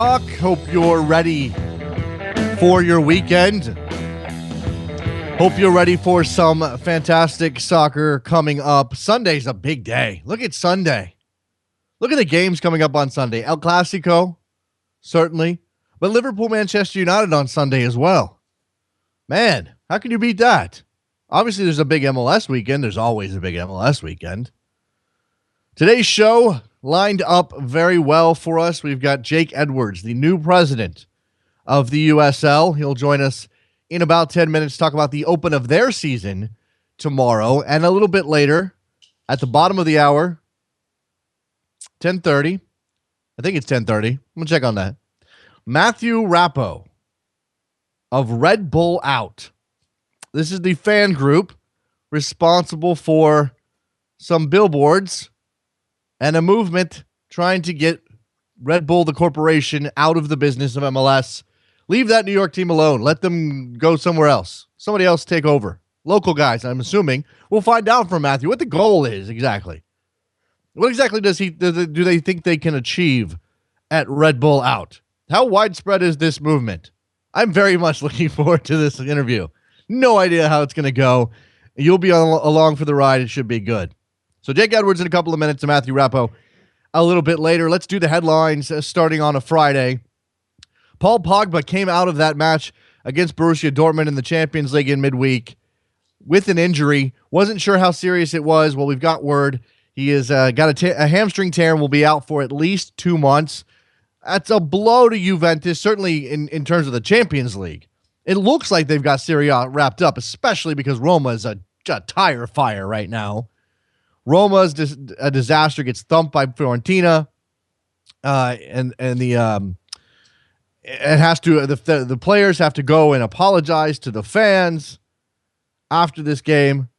Hope you're ready for your weekend. Hope you're ready for some fantastic soccer coming up. Sunday's a big day. Look at Sunday. Look at the games coming up on Sunday. El Clasico, certainly. But Liverpool-Manchester United on Sunday as well. Man, how can you beat that? Obviously, there's a big MLS weekend. There's always a big MLS weekend. Today's show lined up very well for us. We've got Jake Edwards, the new president of the USL. He'll join us in about 10 minutes to talk about the open of their season tomorrow. And a little bit later, at the bottom of the hour, 10:30. I think it's 10:30. I'm going to check on that. Matthew Rappo of Red Bull Out. This is the fan group responsible for some billboards and a movement trying to get Red Bull, the corporation, out of the business of MLS. Leave that New York team alone. Let them go somewhere else. Somebody else take over. Local guys, I'm assuming. We'll find out from Matthew what the goal is exactly. What exactly do they think they can achieve at Red Bull Out? How widespread is this movement? I'm very much looking forward to this interview. No idea how it's going to go. You'll be along for the ride. It should be good. So Jake Edwards in a couple of minutes and Matthew Rappo a little bit later. Let's do the headlines starting on a Friday. Paul Pogba came out of that match against Borussia Dortmund in the Champions League in midweek with an injury. Wasn't sure how serious it was. Well, we've got word. He has got a hamstring tear and will be out for at least 2 months. That's a blow to Juventus, certainly in terms of the Champions League. It looks like they've got Serie A wrapped up, especially because Roma is a tire fire right now. Roma's a disaster, gets thumped by Fiorentina, and the players have to go and apologize to the fans after this game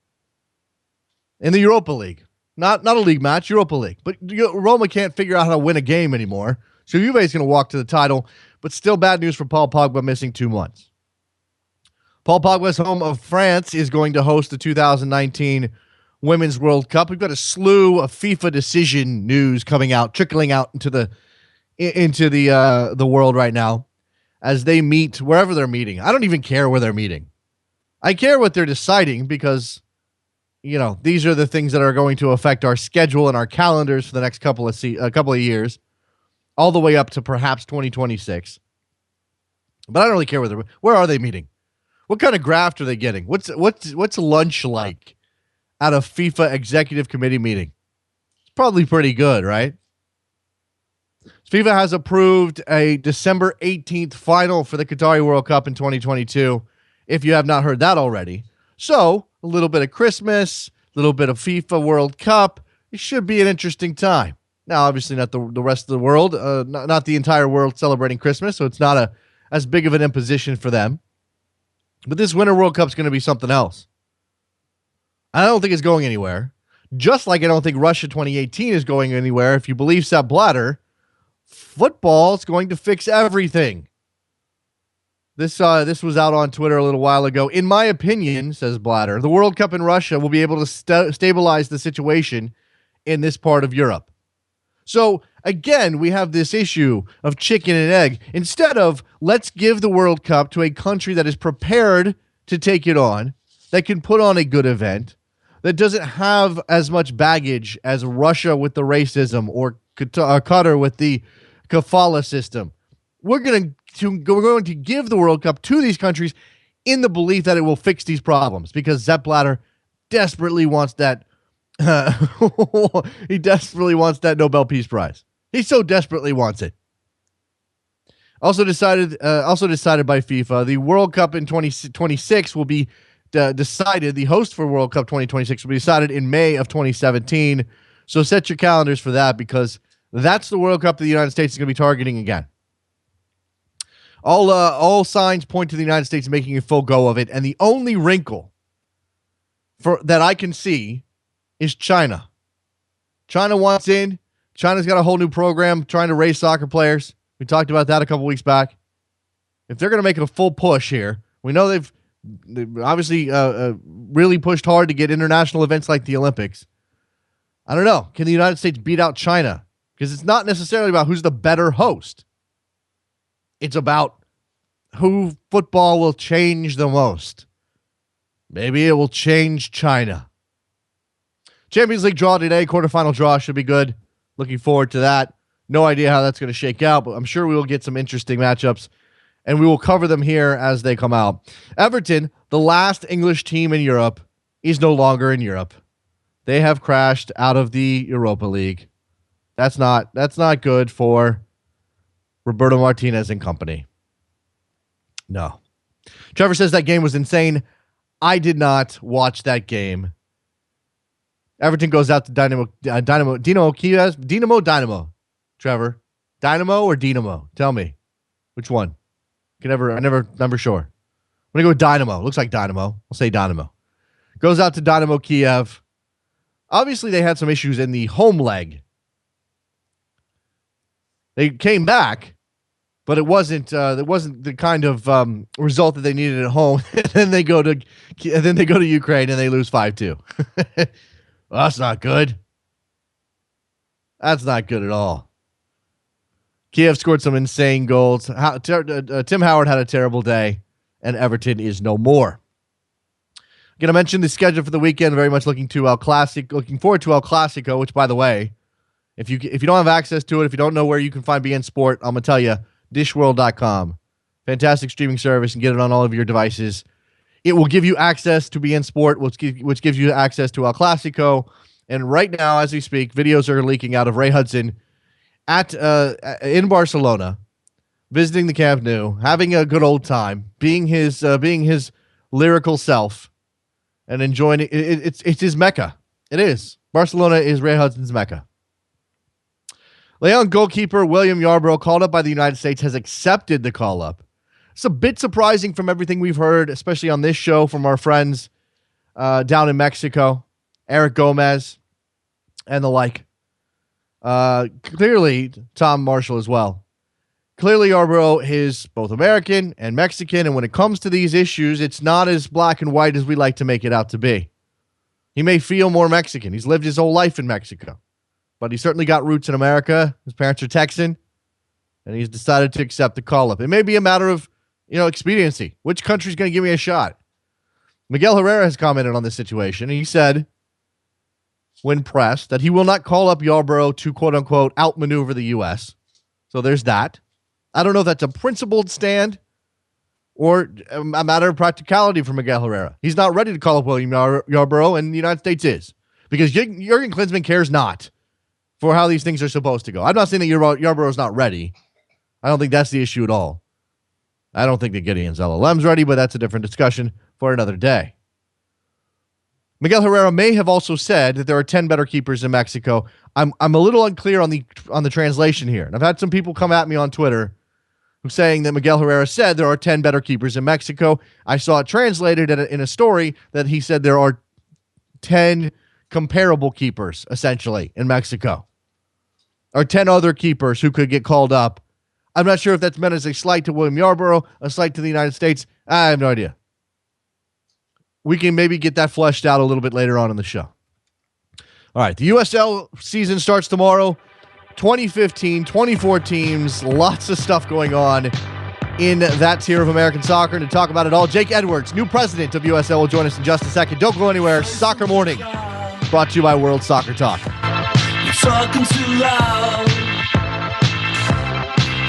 in the Europa League. Not a league match, Europa League. But Roma can't figure out how to win a game anymore, so Juve is going to walk to the title. But still bad news for Paul Pogba, missing 2 months. Paul Pogba's home of France is going to host the 2019 Women's World Cup. We've got a slew of FIFA decision news coming out, trickling out into the world right now as they meet wherever they're meeting. I don't even care where they're meeting. I care what they're deciding because, these are the things that are going to affect our schedule and our calendars for the next couple of years, all the way up to perhaps 2026. But I don't really care where are they meeting? What kind of graft are they getting? What's lunch like at a FIFA executive committee meeting? It's probably pretty good, right? FIFA has approved a December 18th final for the Qatari World Cup in 2022, if you have not heard that already. So, a little bit of Christmas, a little bit of FIFA World Cup. It should be an interesting time. Now, obviously not the rest of the world, not the entire world celebrating Christmas, so it's not as big of an imposition for them. But this Winter World Cup is going to be something else. I don't think it's going anywhere. Just like I don't think Russia 2018 is going anywhere. If you believe Sepp Blatter, football is going to fix everything. This was out on Twitter a little while ago. In my opinion, says Blatter, the World Cup in Russia will be able to stabilize the situation in this part of Europe. So, again, we have this issue of chicken and egg. Instead of let's give the World Cup to a country that is prepared to take it on, that can put on a good event, that doesn't have as much baggage as Russia with the racism or Qatar with the kafala system. We're going to give the World Cup to these countries in the belief that it will fix these problems because Sepp Blatter desperately wants that. He desperately wants that Nobel Peace Prize. He so desperately wants it. Also decided by FIFA, the World Cup in 2026 will be decided. The host for World Cup 2026 will be decided in May of 2017. So set your calendars for that because that's the World Cup that the United States is going to be targeting again. All signs point to the United States making a full go of it, and the only wrinkle that I can see is China. China wants in. China's got a whole new program trying to raise soccer players. We talked about that a couple weeks back. If they're going to make it a full push here, we know they've obviously really pushed hard to get international events like the Olympics. I don't know. Can the United States beat out China? Because it's not necessarily about who's the better host. It's about who football will change the most. Maybe it will change China. Champions League draw today. Quarterfinal draw should be good. Looking forward to that. No idea how that's going to shake out, but I'm sure we will get some interesting matchups, and we will cover them here as they come out. Everton, the last English team in Europe, is no longer in Europe. They have crashed out of the Europa League. That's not good for Roberto Martinez and company. No. Trevor says that game was insane. I did not watch that game. Everton goes out to Dynamo Kiev. Trevor, Dynamo or Dynamo? Tell me, which one? I'm never sure. I'm gonna go with Dynamo. Looks like Dynamo. I'll say Dynamo. Goes out to Dynamo Kiev. Obviously, they had some issues in the home leg. They came back, but it wasn't the kind of result that they needed at home. And then they go to Ukraine and they lose 5-2. Well, that's not good. That's not good at all. Kiev scored some insane goals. Tim Howard had a terrible day, and Everton is no more. I'm going to mention the schedule for the weekend. Very much looking forward to El Clasico, which, by the way, if you don't have access to it, if you don't know where you can find BN Sport, I'm going to tell you, dishworld.com. Fantastic streaming service, and get it on all of your devices. It will give you access to BN Sport, which gives you access to El Clasico. And right now, as we speak, videos are leaking out of Ray Hudson in Barcelona, visiting the Camp Nou, having a good old time, being his lyrical self, and enjoying it. It's his Mecca. It is. Barcelona is Ray Hudson's Mecca. Leon goalkeeper William Yarbrough, called up by the United States, has accepted the call-up. It's a bit surprising from everything we've heard, especially on this show from our friends down in Mexico, Eric Gomez, and the like. Clearly, Tom Marshall as well. Clearly, Yarbrough is both American and Mexican, and when it comes to these issues, it's not as black and white as we like to make it out to be. He may feel more Mexican. He's lived his whole life in Mexico, but he certainly got roots in America. His parents are Texan, and he's decided to accept the call-up. It may be a matter of, expediency. Which country's going to give me a shot? Miguel Herrera has commented on this situation, and he said, when pressed, that he will not call up Yarbrough to, quote-unquote, outmaneuver the U.S. So there's that. I don't know if that's a principled stand or a matter of practicality for Miguel Herrera. He's not ready to call up William Yarbrough, and the United States is. Because Jurgen Klinsmann cares not for how these things are supposed to go. I'm not saying that Yarbrough is not ready. I don't think that's the issue at all. I don't think that Gideon LLM's ready, but that's a different discussion for another day. Miguel Herrera may have also said that there are 10 better keepers in Mexico. I'm a little unclear on the translation here. And I've had some people come at me on Twitter who's saying that Miguel Herrera said there are 10 better keepers in Mexico. I saw it translated in a story that he said there are 10 comparable keepers, essentially, in Mexico. Or 10 other keepers who could get called up. I'm not sure if that's meant as a slight to William Yarbrough, a slight to the United States. I have no idea. We can maybe get that fleshed out a little bit later on in the show. All right, the USL season starts tomorrow. 2015, 24 teams, lots of stuff going on in that tier of American soccer. And to talk about it all, Jake Edwards, new president of USL, will join us in just a second. Don't go anywhere. Soccer Morning, brought to you by World Soccer Talk. You're talking too loud,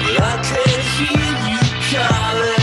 but I can't hear you calling.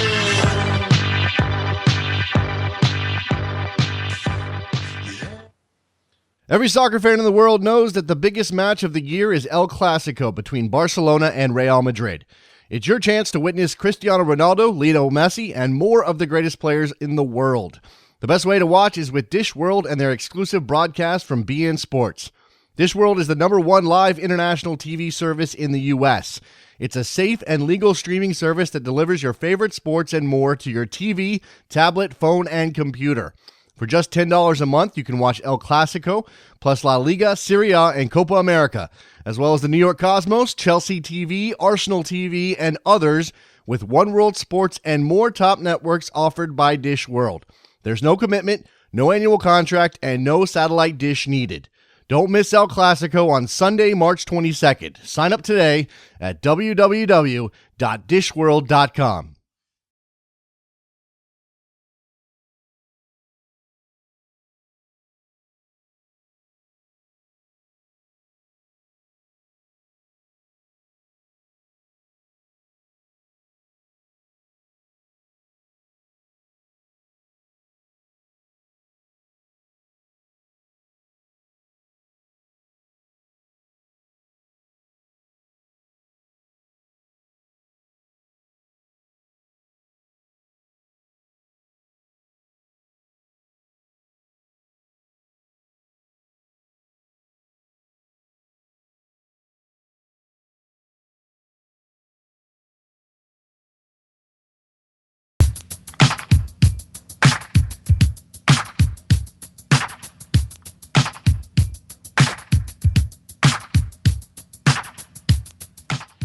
Every soccer fan in the world knows that the biggest match of the year is El Clasico between Barcelona and Real Madrid. It's your chance to witness Cristiano Ronaldo, Lionel Messi, and more of the greatest players in the world. The best way to watch is with Dish World and their exclusive broadcast from BN Sports. Dish World is the #1 live international TV service in the U.S. It's a safe and legal streaming service that delivers your favorite sports and more to your TV, tablet, phone, and computer. For just $10 a month, you can watch El Clasico, plus La Liga, Serie A, and Copa America, as well as the New York Cosmos, Chelsea TV, Arsenal TV, and others, with One World Sports and more top networks offered by Dish World. There's no commitment, no annual contract, and no satellite dish needed. Don't miss El Clasico on Sunday, March 22nd. Sign up today at www.dishworld.com.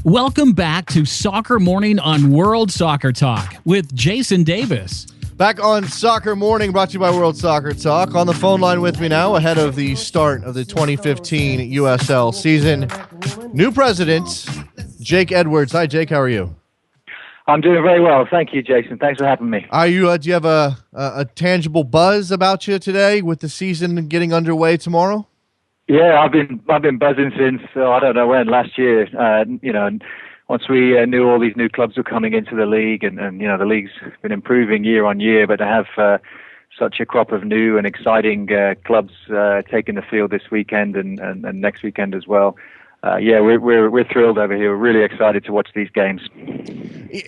Welcome back to Soccer Morning on World Soccer Talk with Jason Davis. Back on Soccer Morning, brought to you by World Soccer Talk. On the phone line with me now, ahead of the start of the 2015 USL season, new president, Jake Edwards. Hi, Jake. How are you? I'm doing very well. Thank you, Jason. Thanks for having me. Are you? Do you have a tangible buzz about you today with the season getting underway tomorrow? Yeah, I've been buzzing since I don't know when, last year. And once we knew all these new clubs were coming into the league, and the league's been improving year on year, but to have such a crop of new and exciting clubs taking the field this weekend and next weekend as well. We're thrilled over here. We're really excited to watch these games.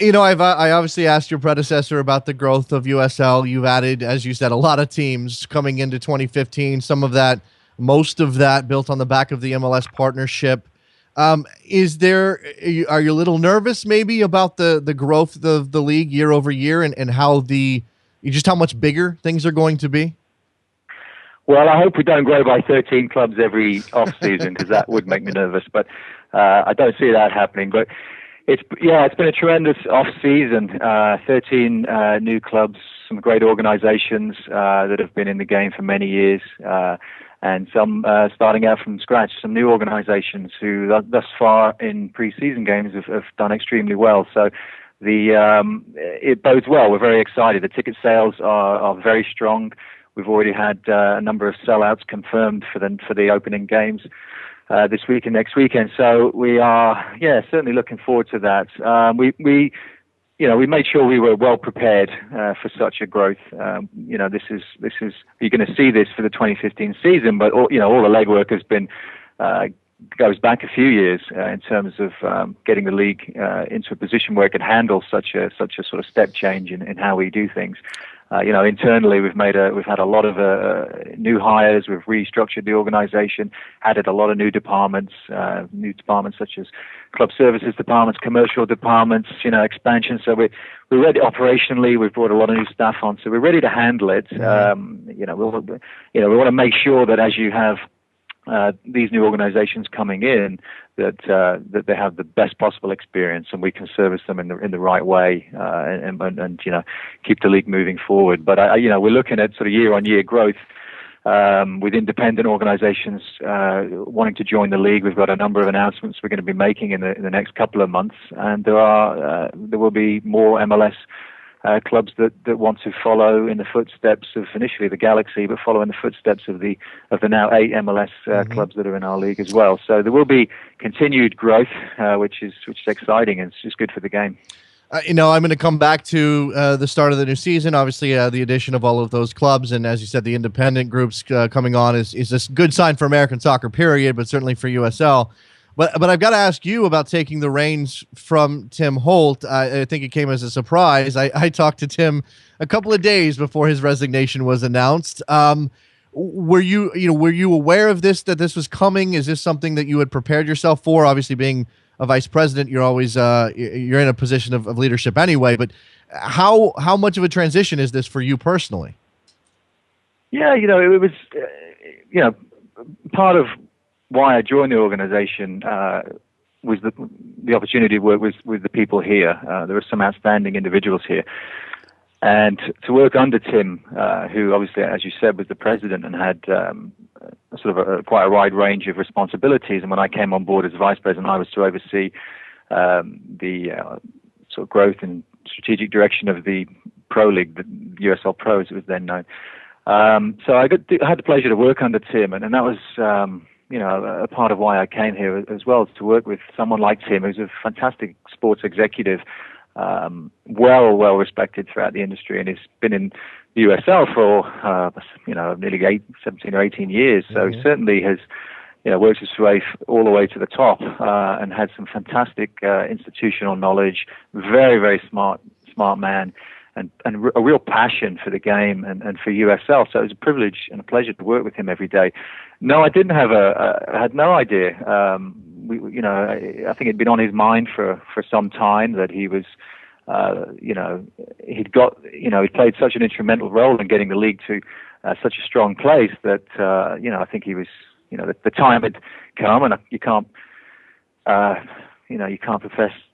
I obviously asked your predecessor about the growth of USL. You've added, as you said, a lot of teams coming into 2015. Most of that built on the back of the MLS partnership. Are you a little nervous maybe about the growth of the league year over year and how much bigger things are going to be? Well, I hope we don't grow by 13 clubs every off season, because that would make me nervous. But I don't see that happening. But it's been a tremendous off season. 13 new clubs, some great organizations that have been in the game for many years. And some starting out from scratch, some new organizations who thus far in pre-season games have done extremely well. So it bodes well. We're very excited. The ticket sales are very strong. We've already had a number of sellouts confirmed for the opening games this week and next weekend. So we are certainly looking forward to that. We made sure we were well prepared for such a growth. This is you're going to see this for the 2015 season, but all the legwork has been goes back a few years in terms of getting the league into a position where it can handle such a sort of step change in how we do things. Internally, we've had a lot of new hires. We've restructured the organization, added a lot of new departments such as club services departments, commercial departments, expansion. So we're ready operationally. We've brought a lot of new staff on, so we're ready to handle it. We want to make sure that as you have these new organizations coming in, that they have the best possible experience, and we can service them in the right way, and keep the league moving forward. But we're looking at sort of year-on-year growth with independent organizations wanting to join the league. We've got a number of announcements we're going to be making in the next couple of months, and there will be more MLS clubs that want to follow in the footsteps of initially the Galaxy, but follow in the footsteps of the now 8 MLS clubs that are in our league as well. So there will be continued growth, which is exciting, and it's just good for the game. I'm going to come back to the start of the new season. Obviously, the addition of all of those clubs, and as you said, the independent groups coming on is a good sign for American soccer, period, but certainly for USL. But I've got to ask you about taking the reins from Tim Holt. I think it came as a surprise. I talked to Tim a couple of days before his resignation was announced. Were you aware of this, that this was coming? Is this something that you had prepared yourself for? Obviously, being a vice president, you're always you're in a position of leadership anyway. But how much of a transition is this for you personally? Yeah, it was part of why I joined the organization was the opportunity to work with the people here. There are some outstanding individuals here. And to work under Tim, who obviously, as you said, was the president and had sort of quite a wide range of responsibilities. And when I came on board as vice president, I was to oversee the sort of growth and strategic direction of the Pro League, the USL Pro as it was then known. So I had the pleasure to work under Tim, and that was a part of why I came here as well, to work with someone like Tim, who's a fantastic sports executive, well respected throughout the industry, and he's been in the USL for nearly 17 or 18 years. So he certainly has worked his way all the way to the top, and had some fantastic institutional knowledge. Very smart man, and a real passion for the game and for USL. So it was a privilege and a pleasure to work with him every day. No, I didn't have I had no idea. I think it'd been on his mind for some time that he was, he'd played such an instrumental role in getting the league to such a strong place that, I think he was, the time had come, and you can't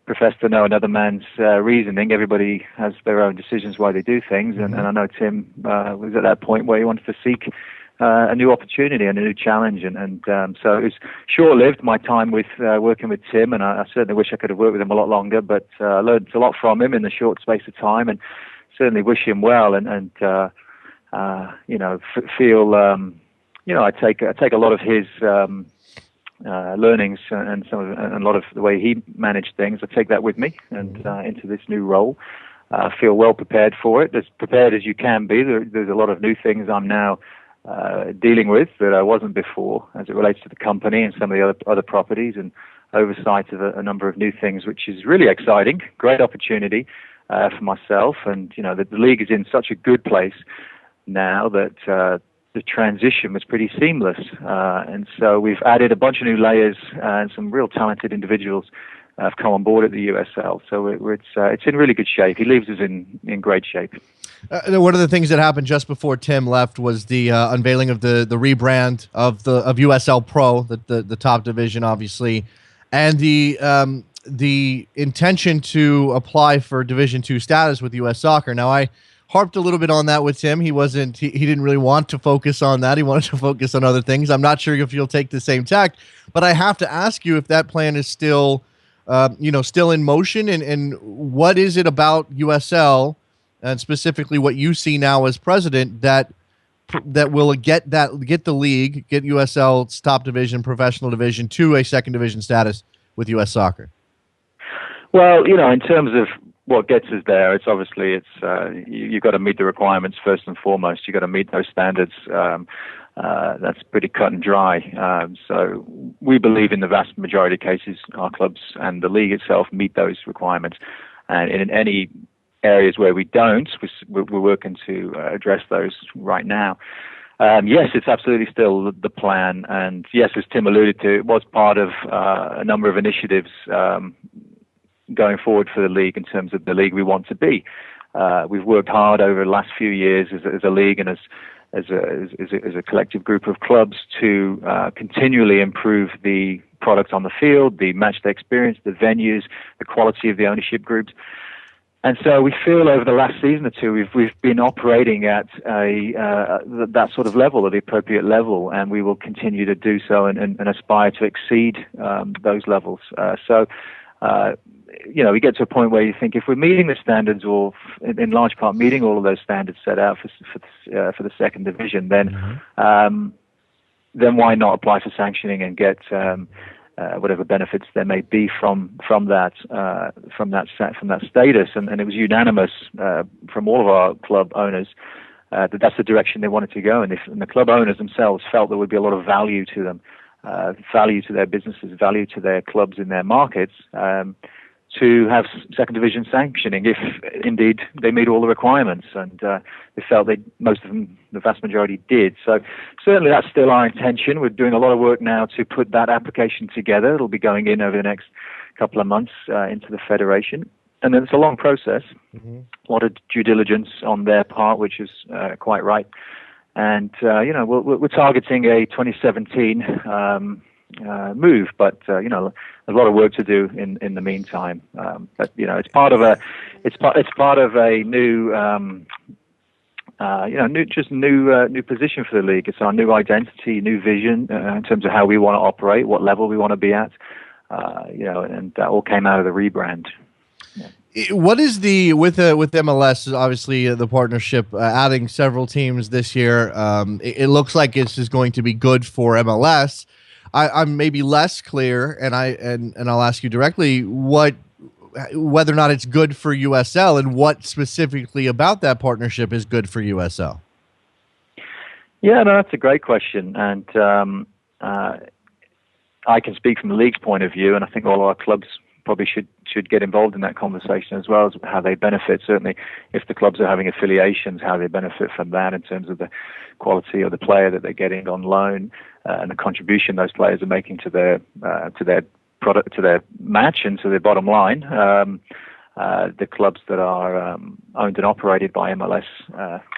profess to know another man's reasoning. Everybody has their own decisions why they do things, and I know Tim was at that point where he wanted to seek a new opportunity and a new challenge, and so it was short-lived, my time with working with Tim, and I certainly wish I could have worked with him a lot longer, but I learned a lot from him in the short space of time, and certainly wish him well, and feel I take a lot of his learnings and a lot of the way he managed things. I take that with me and into this new role. Feel well prepared for it, as prepared as you can be. There's a lot of new things I'm now dealing with that I wasn't before, as it relates to the company and some of the other properties, and oversight of a number of new things, which is really exciting. Great opportunity for myself, and the league is in such a good place now that the transition was pretty seamless, and so we've added a bunch of new layers, and some real talented individuals have come on board at the USL. So it's in really good shape. He leaves us in great shape. One of the things that happened just before Tim left was the unveiling of the rebrand of USL Pro, the top division, obviously, and the intention to apply for Division II status with U.S. Soccer. Now, I harped a little bit on that with Tim. He didn't really want to focus on that. He wanted to focus on other things. I'm not sure if you'll take the same tack, but I have to ask you if that plan is still in motion, and what is it about USL, and specifically what you see now as president, that will get the league, get USL's top division, professional division, to a second division status with U.S. Soccer? Well, in terms of what gets us there, it's obviously you've got to meet the requirements first and foremost. You've got to meet those standards. That's pretty cut and dry. So we believe in the vast majority of cases, our clubs and the league itself meet those requirements. And in any areas where we don't, we're working to address those right now. Yes, it's absolutely still the plan. And yes, as Tim alluded to, it was part of a number of initiatives going forward for the league in terms of the league we want to be. We've worked hard over the last few years as a league and as a collective group of clubs to continually improve the product on the field, the matchday experience, the venues, the quality of the ownership groups. And so we feel over the last season or two we've been operating at that sort of level, at the appropriate level, and we will continue to do so and aspire to exceed those levels. We get to a point where you think if we're meeting the standards, or in large part meeting all of those standards set out for the second division, then why not apply for sanctioning and get whatever benefits there may be from that status? And it was unanimous from all of our club owners that that's the direction they wanted to go, and the club owners themselves felt there would be a lot of value to them, value to their businesses, value to their clubs in their markets, to have second division sanctioning if indeed they meet all the requirements, and they felt most of them, the vast majority, did. So certainly that's still our intention. We're doing a lot of work now to put that application together. It'll be going in over the next couple of months into the federation, and then it's a long process, a lot of due diligence on their part, which is quite right. And we're targeting a 2017 move, but a lot of work to do in the meantime. But it's part of it's part of a new new position for the league. It's our new identity, new vision in terms of how we want to operate, what level we want to be at. And that all came out of the rebrand. What is with MLS? Obviously, the partnership adding several teams this year. It looks like this is going to be good for MLS. I'm maybe less clear, and I'll ask you directly whether or not it's good for USL, and what specifically about that partnership is good for USL. Yeah, no, that's a great question, and I can speak from the league's point of view, and I think all our clubs probably should get involved in that conversation as well, as how they benefit. Certainly, if the clubs are having affiliations, how they benefit from that in terms of the quality of the player that they're getting on loan and the contribution those players are making to their product, to their match, and to their bottom line. The clubs that are owned and operated by MLS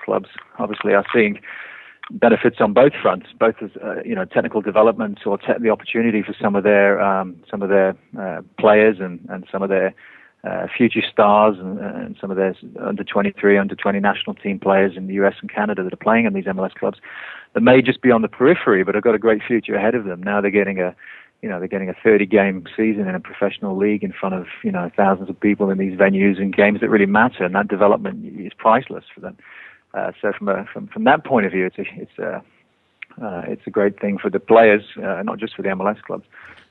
clubs obviously are seeing benefits on both fronts, both as technical development or the opportunity for some of their players and some of their future stars and some of their under 23, under 20 national team players in the US and Canada that are playing in these MLS clubs that may just be on the periphery but have got a great future ahead of them. Now they're getting a 30-game season in a professional league in front of thousands of people in these venues and games that really matter, and that development is priceless for them. So from that point of view, it's a great thing for the players, not just for the MLS clubs,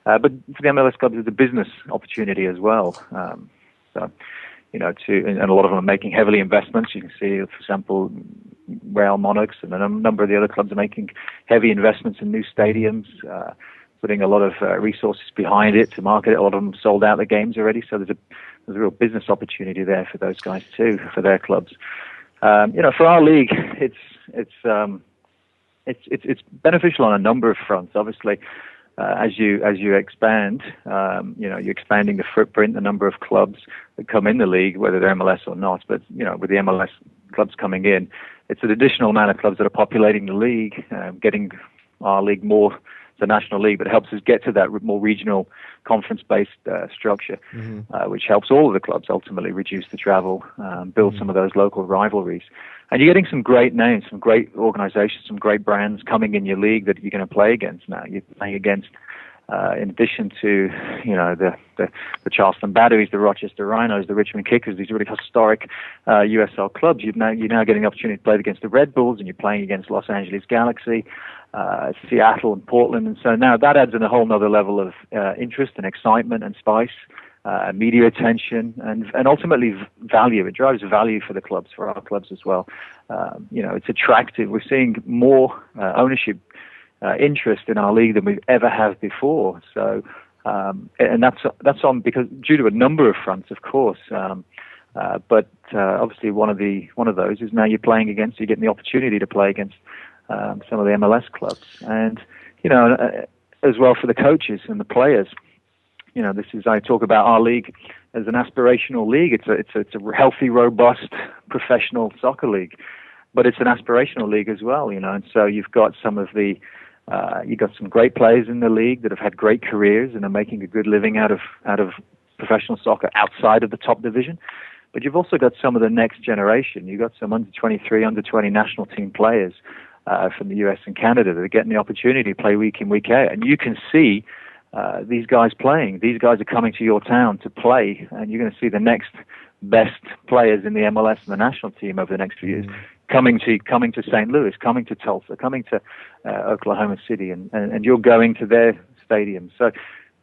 but for the MLS clubs, it's a business opportunity as well. And a lot of them are making heavily investments. You can see, for example, Real Monarchs and a number of the other clubs are making heavy investments in new stadiums, putting a lot of resources behind it to market it. A lot of them sold out the games already, so there's a real business opportunity there for those guys too, for their clubs. For our league, it's beneficial on a number of fronts. Obviously, as you expand, you're expanding the footprint, the number of clubs that come in the league, whether they're MLS or not. But with the MLS clubs coming in, it's an additional amount of clubs that are populating the league, getting our league more the national league, but it helps us get to that more regional conference-based structure, which helps all of the clubs ultimately reduce the travel, build some of those local rivalries. And you're getting some great names, some great organizations, some great brands coming in your league that you're going to play against now. You're playing against, in addition to, the Charleston Batteries, the Rochester Rhinos, the Richmond Kickers, these really historic USL clubs. You're now getting the opportunity to play against the Red Bulls, and you're playing against Los Angeles Galaxy, Seattle and Portland. And so now that adds in a whole nother level of interest and excitement and spice, media attention, and ultimately value. It drives value for the clubs, for our clubs as well. It's attractive. We're seeing more ownership interest in our league than we've ever had before. So, and that's on because due to a number of fronts, of course. But obviously, one of those is now you're getting the opportunity to play against some of the MLS clubs, and as well for the coaches and the players. I talk about our league as an aspirational league. It's a healthy, robust, professional soccer league, but it's an aspirational league as well. And so you've got some great players in the league that have had great careers and are making a good living out of professional soccer outside of the top division. But you've also got some of the next generation. You've got some under 23, under 20 national team players from the US and Canada that are getting the opportunity to play week in, week out. And you can see these guys playing. These guys are coming to your town to play, and you're going to see the next best players in the MLS and the national team over the next few years coming to St. Louis, coming to Tulsa, coming to Oklahoma City, and you're going to their stadium. So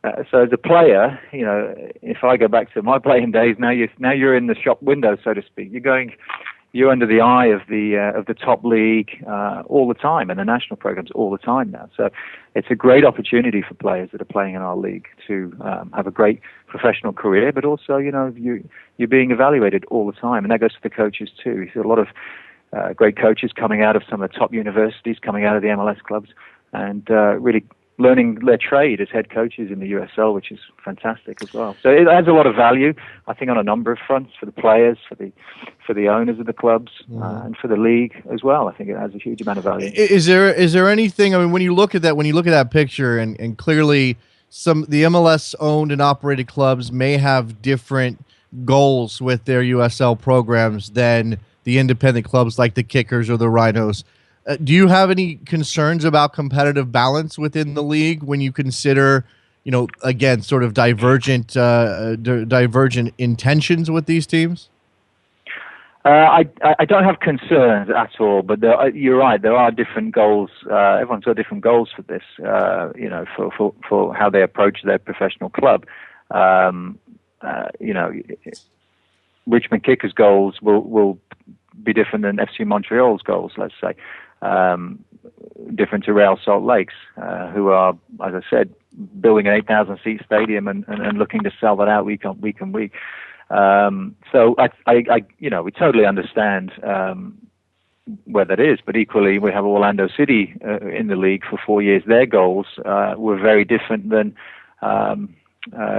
as a player, if I go back to my playing days, now you're in the shop window, so to speak. You're under the eye of the top league all the time, and the national programs all the time now. So it's a great opportunity for players that are playing in our league to have a great professional career, but also you're being evaluated all the time, and that goes to the coaches too. You see a lot of great coaches coming out of some of the top universities, coming out of the MLS clubs, and really learning their trade as head coaches in the USL, which is fantastic as well. So it adds a lot of value, I think, on a number of fronts for the players, for the owners of the clubs, and for the league as well. I think it has a huge amount of value. Is there anything? I mean, when you look at that picture, and clearly the MLS owned and operated clubs may have different goals with their USL programs than the independent clubs like the Kickers or the Rhinos. Do you have any concerns about competitive balance within the league when you consider, again, sort of divergent intentions with these teams? I don't have concerns at all, but you're right. There are different goals. Everyone's got different goals for this. For how they approach their professional club. Richmond Kickers' goals will be different than FC Montreal's goals. Let's say different to Real Salt Lake's, who are, as I said, building an 8,000 seat stadium and looking to sell that out week on week. So we totally understand where that is, but equally we have Orlando City in the league for 4 years. Their goals were very different than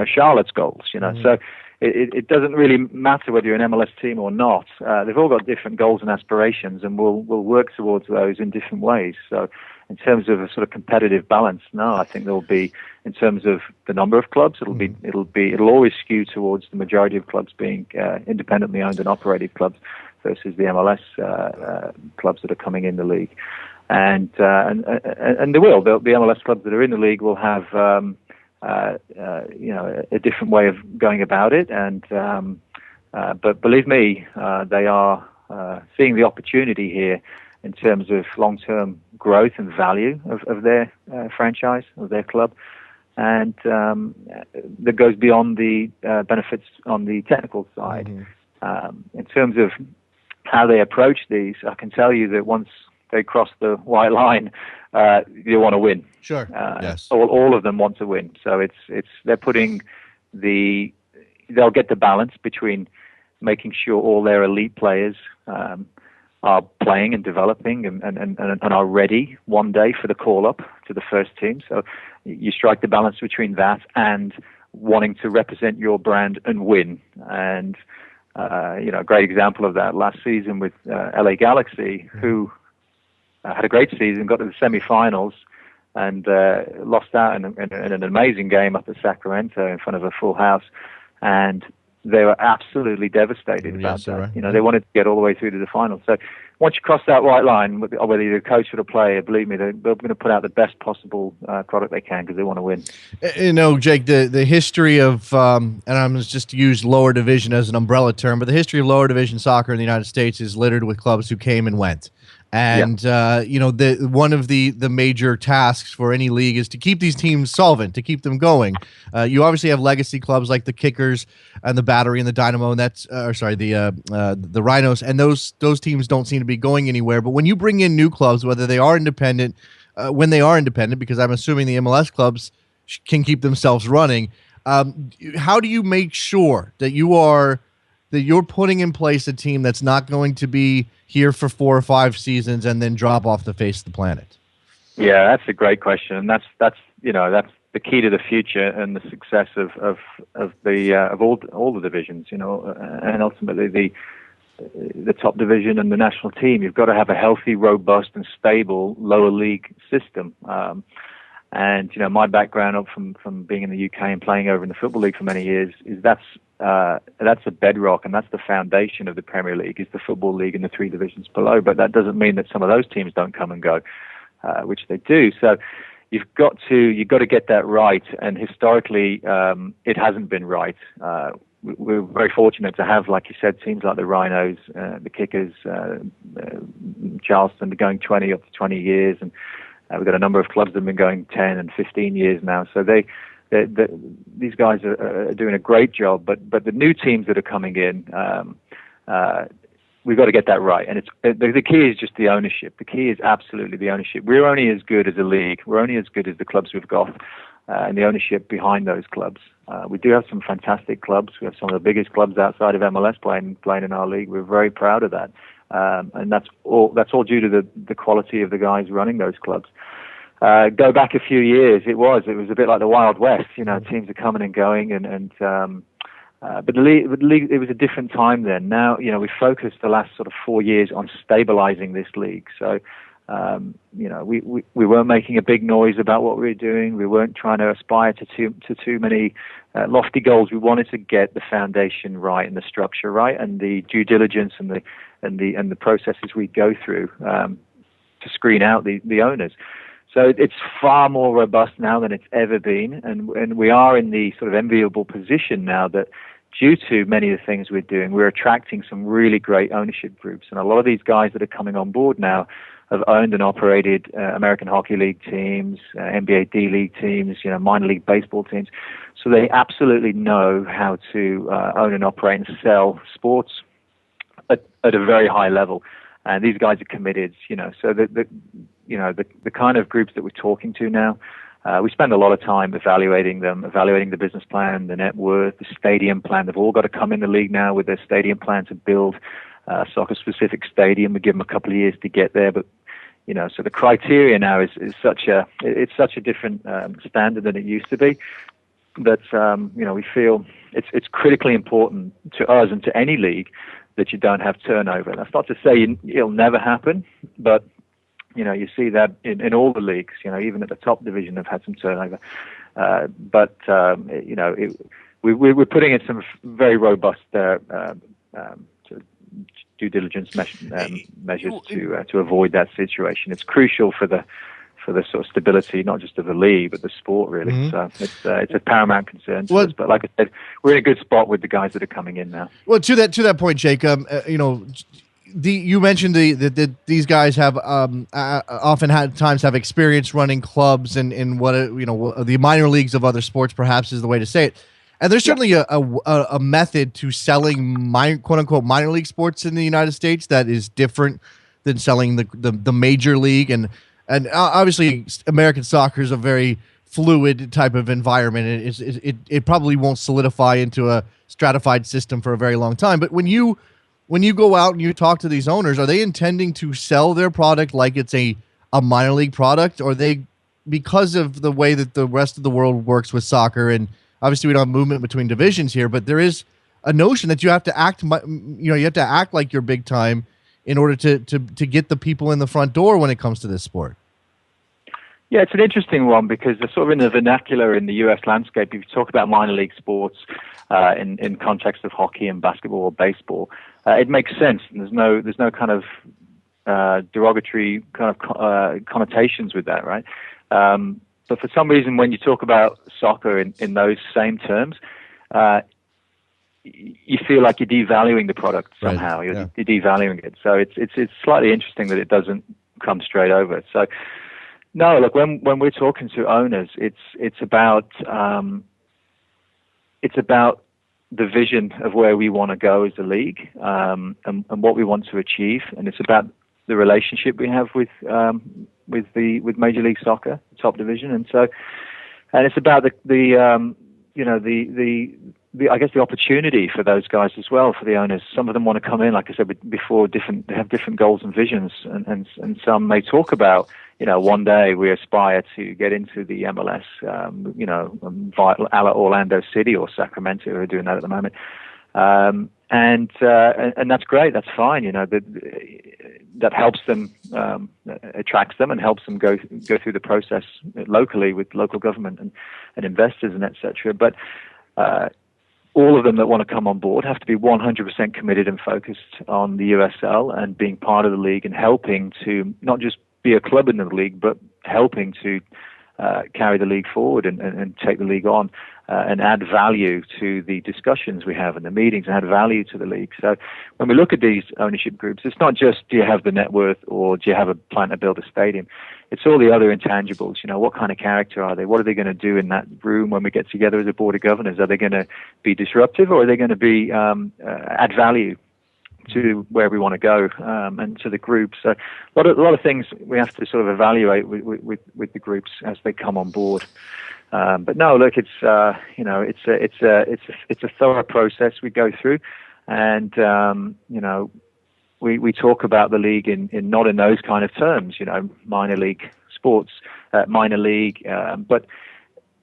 Charlotte's goals. So it doesn't really matter whether you're an MLS team or not. They've all got different goals and aspirations, and we'll work towards those in different ways. So in terms of a sort of competitive balance, no, I think there will be, in terms of the number of clubs, it'll always skew towards the majority of clubs being independently owned and operated clubs versus the MLS clubs that are coming in the league. And they will. The MLS clubs that are in the league will have a different way of going about it. And but believe me, they are seeing the opportunity here in terms of long-term growth and value of their franchise, of their club, and that goes beyond the benefits on the technical side. In terms of how they approach these, I can tell you that once they cross the white line, you want to win. Sure. Yes. All of them want to win. So they're putting they'll get the balance between making sure all their elite players are playing and developing and are ready one day for the call up to the first team. So you strike the balance between that and wanting to represent your brand and win. And a great example of that last season with LA Galaxy, who had a great season, got to the semi-finals, and lost out in an amazing game up at Sacramento in front of a full house. And they were absolutely devastated about that. Right. They wanted to get all the way through to the final. So once you cross that white line, whether you're a coach or a player, believe me, they're going to put out the best possible product they can because they want to win. Jake, the history of, and I'm just to use lower division as an umbrella term, but the history of lower division soccer in the United States is littered with clubs who came and went. And, one of the major tasks for any league is to keep these teams solvent, to keep them going. You obviously have legacy clubs like the Kickers and the Battery and the Dynamo, and the Rhinos, and those teams don't seem to be going anywhere. But when you bring in new clubs, whether they are independent, because I'm assuming the MLS clubs can keep themselves running, how do you make sure that you're putting in place a team that's not going to be here for 4 or 5 seasons and then drop off the face of the planet? Yeah, that's a great question, and that's the key to the future and the success of all the divisions. And ultimately the top division and the national team. You've got to have a healthy, robust, and stable lower league system. And my background up from being in the UK and playing over in the Football League for many years is that's a bedrock, and that's the foundation of the Premier League, is the Football League and the 3 divisions below. But that doesn't mean that some of those teams don't come and go, which they do. So you've got to get that right. And historically, it hasn't been right. We're very fortunate to have, like you said, teams like the Rhinos, the Kickers, Charleston, going 20 up to 20 years, and we've got a number of clubs that have been going 10 and 15 years now. So these guys are doing a great job. But the new teams that are coming in, we've got to get that right. And the key is just the ownership. The key is absolutely the ownership. We're only as good as a league. We're only as good as the clubs we've got and the ownership behind those clubs. We do have some fantastic clubs. We have some of the biggest clubs outside of MLS playing in our league. We're very proud of that. And that's all due to the quality of the guys running those clubs. Go back a few years, it was a bit like the Wild West. Teams are coming and going, but the league, it was a different time then. Now, we focused the last sort of 4 years on stabilizing this league. So We weren't making a big noise about what we were doing. We weren't trying to aspire to too many lofty goals. We wanted to get the foundation right and the structure right, and the due diligence and the processes we go through to screen out the owners. So it's far more robust now than it's ever been, and we are in the sort of enviable position now that, due to many of the things we're doing, we're attracting some really great ownership groups. And a lot of these guys that are coming on board now have owned and operated American Hockey League teams, NBA D-League teams, minor league baseball teams. So they absolutely know how to own and operate and sell sports at a very high level. And these guys are committed, so the kind of groups that we're talking to now, we spend a lot of time evaluating the business plan, the net worth, the stadium plan. They've all got to come in the league now with their stadium plan to build a soccer-specific stadium. We give them a couple of years to get there, but so the criteria now is such a different standard than it used to be. That we feel it's critically important to us and to any league that you don't have turnover. That's not to say it'll never happen, but you see that in all the leagues, even at the top division have had some turnover. But we're putting in some very robust due diligence measures to avoid that situation. It's crucial for the sort of stability, not just of the league, but the sport, really. Mm-hmm. So it's a paramount concern to us. But like I said, we're in a good spot with the guys that are coming in now. Well, to that point, Jake, you mentioned that these guys have often had times have experience running clubs and what the minor leagues of other sports, perhaps, is the way to say it. And there's certainly a method to selling quote unquote minor league sports in the United States that is different than selling the major league, and obviously American soccer is a very fluid type of environment. It probably won't solidify into a stratified system for a very long time. But when you go out and you talk to these owners, are they intending to sell their product like it's a minor league product? Or are they, because of the way that the rest of the world works with soccer, and obviously we don't have movement between divisions here, but there is a notion that you have to act like you're big time in order to get the people in the front door when it comes to this sport? Yeah, it's an interesting one because they're sort of in the vernacular in the U.S. landscape. If you talk about minor league sports in context of hockey and basketball or baseball, it makes sense. And there's no kind of derogatory kind of connotations with that, right? But for some reason, when you talk about soccer in those same terms, you feel like you're devaluing the product somehow. Right. You're devaluing it. So it's slightly interesting that it doesn't come straight over. So no, look, when we're talking to owners, it's about the vision of where we want to go as a league, and what we want to achieve, and it's about the relationship we have with Major League Soccer, the top division, and it's about the I guess the opportunity for those guys as well, for the owners. Some of them want to come in, like I said before, they have different goals and visions, and some may talk about, one day we aspire to get into the MLS, a la Orlando City or Sacramento, who are doing that at the moment. And that's great. That's fine. That helps them, attracts them, and helps them go through the process locally with local government and investors and etc. But all of them that want to come on board have to be 100% committed and focused on the USL and being part of the league and helping to not just be a club in the league, but helping to carry the league forward and take the league on and add value to the discussions we have in the meetings, and add value to the league. So when we look at these ownership groups, it's not just do you have the net worth or do you have a plan to build a stadium. It's all the other intangibles. What kind of character are they? What are they going to do in that room when we get together as a board of governors? Are they going to be disruptive, or are they going to be add value to where we want to go and to the group? So a lot of things we have to sort of evaluate with the groups as they come on board. But no, look, it's a thorough process we go through, and we talk about the league in not in those kind of terms, minor league sports, minor league, but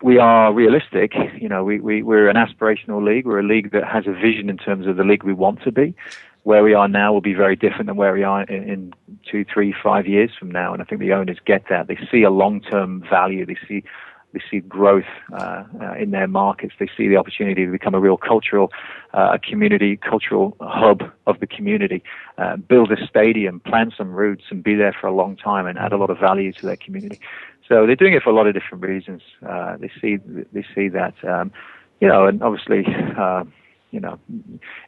we are realistic. We're an aspirational league. We're a league that has a vision in terms of the league we want to be. Where we are now will be very different than where we are in 2, 3, 5 years from now. And I think the owners get that. They see a long-term value. They see growth in their markets. They see the opportunity to become a real cultural hub of the community, build a stadium, plant some roots, and be there for a long time and add a lot of value to their community. So they're doing it for a lot of different reasons. They see that, and obviously,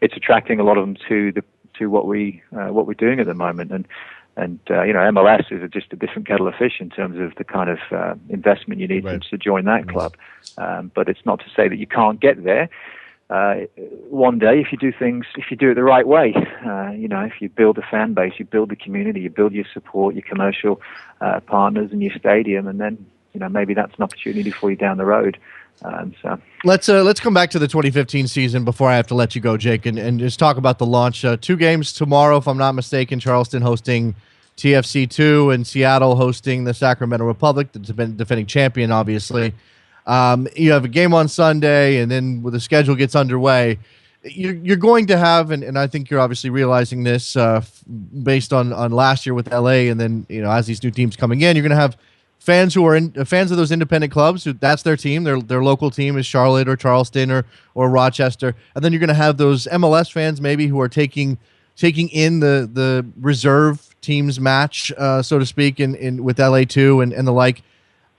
it's attracting a lot of them to what we're doing at the moment. And MLS is just a different kettle of fish in terms of the kind of investment you need to join that club. But it's not to say that you can't get there one day if you do it the right way. If you build a fan base, you build the community, you build your support, your commercial partners, and your stadium, and then maybe that's an opportunity for you down the road. So let's come back to the 2015 season before I have to let you go, Jake, and just talk about the launch. 2 games tomorrow, if I'm not mistaken. Charleston hosting TFC2 and Seattle hosting the Sacramento Republic, the defending champion, obviously. You have a game on Sunday, and then when the schedule gets underway, you're going to have, and I think you're obviously realizing this based on last year with LA, and then as these new teams coming in, you're going to have fans who are fans of those independent clubs, who that's their team, their local team is Charlotte or Charleston or Rochester, and then you're going to have those MLS fans maybe who are taking in the reserve teams match, so to speak, in with LA2 and the like.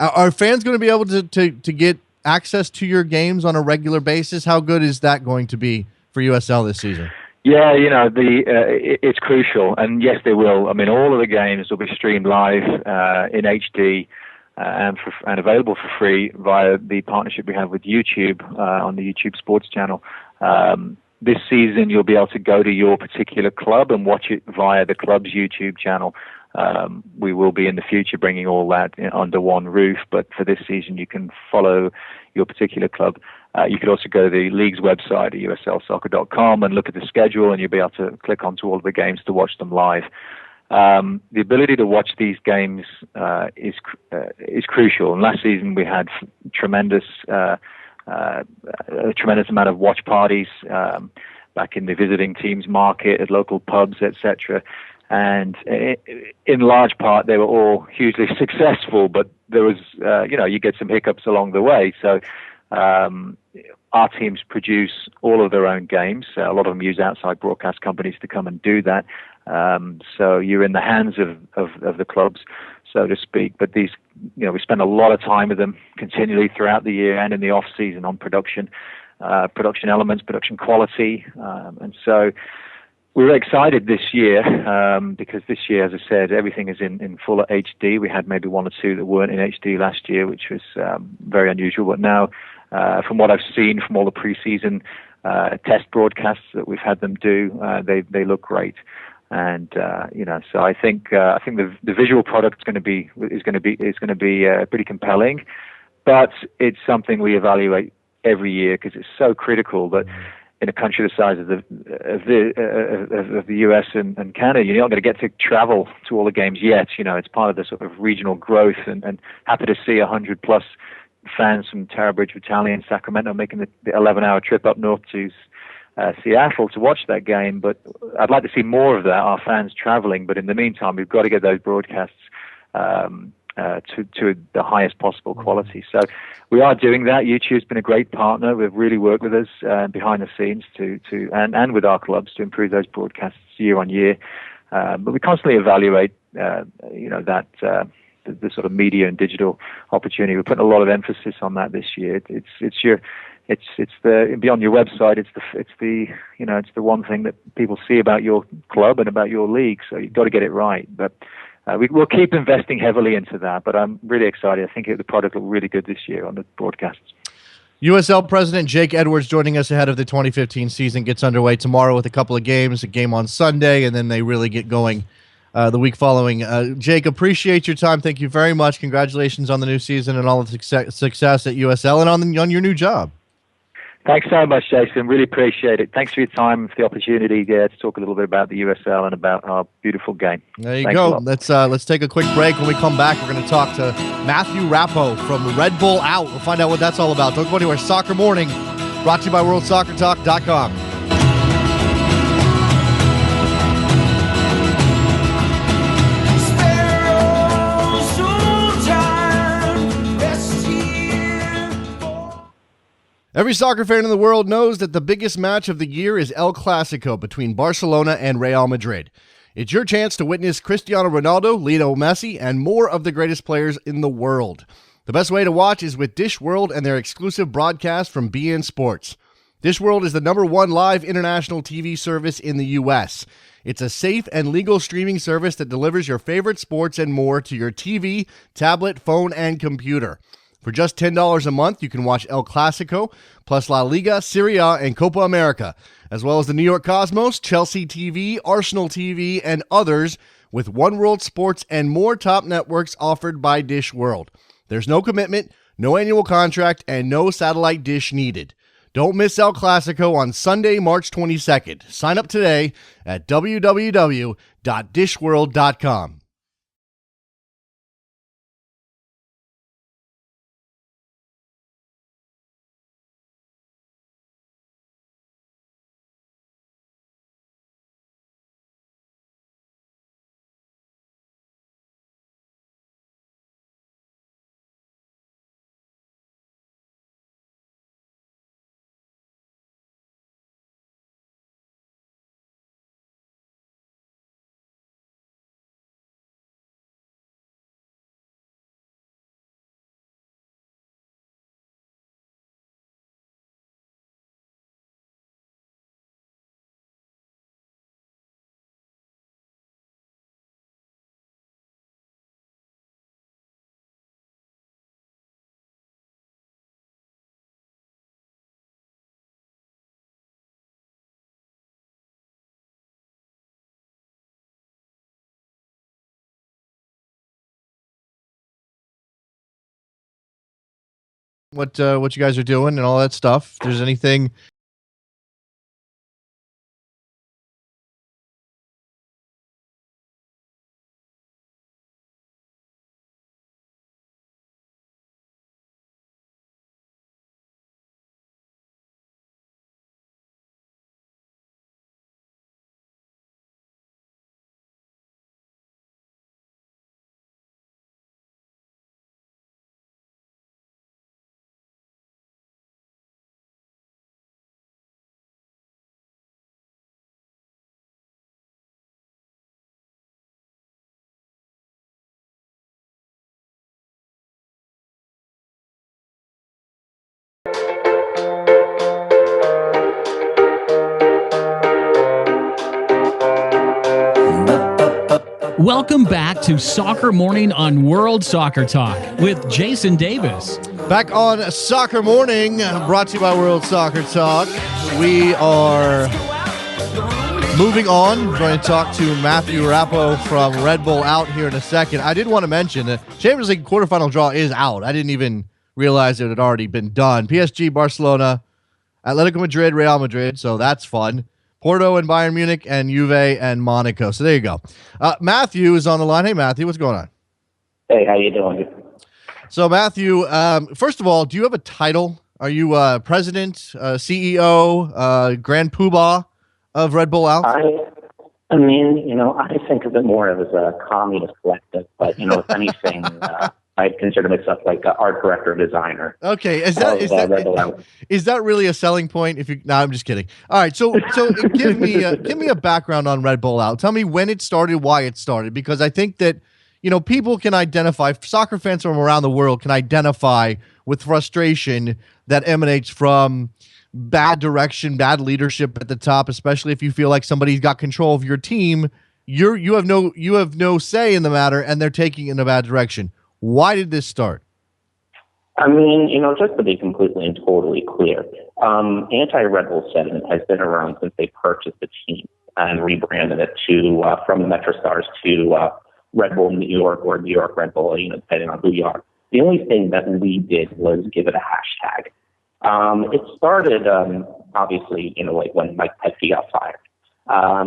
Are fans going to be able to get access to your games on a regular basis? How good is that going to be for USL this season? Yeah, it's crucial, and yes, they will. I mean, all of the games will be streamed live in HD and available for free via the partnership we have with YouTube on the YouTube Sports channel. This season, you'll be able to go to your particular club and watch it via the club's YouTube channel. We will be in the future bringing all that under one roof, but for this season, you can follow your particular club. You could also go to the league's website at uslsoccer.com and look at the schedule, and you'll be able to click onto all of the games to watch them live. The ability to watch these games is crucial. And last season we had a tremendous amount of watch parties back in the visiting teams market at local pubs, etc. And in large part, they were all hugely successful, but there was, you get some hiccups along the way. So our teams produce all of their own games. A lot of them use outside broadcast companies to come and do that. So you're in the hands of the clubs, so to speak. But these, we spend a lot of time with them continually throughout the year and in the off season on production elements, production quality, and so. We were excited this year because this year, as I said, everything is in full HD. We had maybe 1 or 2 that weren't in HD last year, which was very unusual. But now, from what I've seen from all the preseason test broadcasts that we've had them do, they look great. And so I think the visual product is going to be pretty compelling. But it's something we evaluate every year because it's so critical that. In a country the size of the US and Canada, you're not going to get to travel to all the games yet. It's part of the sort of regional growth, and happy to see 100+ fans from Terabridge, Vitaly, and Sacramento making the 11-hour trip up north to Seattle to watch that game. But I'd like to see more of that, our fans traveling. But in the meantime, we've got to get those broadcasts to the highest possible quality. So we are doing that. YouTube's been a great partner. We've really worked with us behind the scenes and with our clubs to improve those broadcasts year on year. But we constantly evaluate, the sort of media and digital opportunity. We're putting a lot of emphasis on that this year. It's the beyond your website. It's the one thing that people see about your club and about your league. So you've got to get it right. But we'll keep investing heavily into that, but I'm really excited. I think the product will look really good this year on the broadcasts. USL President Jake Edwards joining us ahead of the 2015 season. Gets underway tomorrow with a couple of games, a game on Sunday, and then they really get going the week following. Jake, appreciate your time. Thank you very much. Congratulations on the new season and all the success at USL and on your new job. Thanks so much, Jason. Really appreciate it. Thanks for your time, for the opportunity to talk a little bit about the USL and about our beautiful game. There you go. Let's take a quick break. When we come back, we're going to talk to Matthew Rappo from Red Bull Out. We'll find out what that's all about. Don't go anywhere. Soccer Morning, brought to you by WorldSoccerTalk.com. Every soccer fan in the world knows that the biggest match of the year is El Clasico between Barcelona and Real Madrid. It's your chance to witness Cristiano Ronaldo, Lionel Messi, and more of the greatest players in the world. The best way to watch is with Dish World and their exclusive broadcast from beIN Sports. Dish World is the #1 live international TV service in the U.S. It's a safe and legal streaming service that delivers your favorite sports and more to your TV, tablet, phone, and computer. For just $10 a month, you can watch El Clasico, plus La Liga, Serie A, and Copa America, as well as the New York Cosmos, Chelsea TV, Arsenal TV, and others, with One World Sports and more top networks offered by Dish World. There's no commitment, no annual contract, and no satellite dish needed. Don't miss El Clasico on Sunday, March 22nd. Sign up today at www.dishworld.com. What you guys are doing and all that stuff. If there's anything Welcome back to Soccer Morning on World Soccer Talk with Jason Davis. back on Soccer Morning, brought to you by World Soccer Talk. We are moving on. We're going to talk to Matthew Rappo from Red Bull out here in a second. I did want to mention that Champions League quarterfinal draw is out. I didn't even realize it had already been done. PSG, Barcelona, Atletico Madrid, Real Madrid, so that's fun. Porto and Bayern Munich, and Juve and Monaco. So there you go. Matthew is on the line. Hey, Matthew, what's going on? Hey, how you doing? So, Matthew, first of all, do you have a title? Are you president, CEO, Grand Poobah of Red Bull Out? I mean, I think of it more as a communist collective, but, if anything, I'd consider myself like an art director, designer. Okay, is that really a selling point? No, I'm just kidding. All right, so give me a background on Red Bull Out. Tell me when it started, why it started, because I think that people can identify, soccer fans from around the world can identify with frustration that emanates from bad direction, bad leadership at the top, especially if you feel like somebody's got control of your team. You have no say in the matter, and they're taking it in a bad direction. Why did this start? I mean, just to be completely and totally clear, anti-Red Bull sentiment has been around since they purchased the team and rebranded it from the Metro Stars to Red Bull New York or New York Red Bull, depending on who you are. The only thing that we did was give it a hashtag. It started, obviously, when Mike Petke got fired. A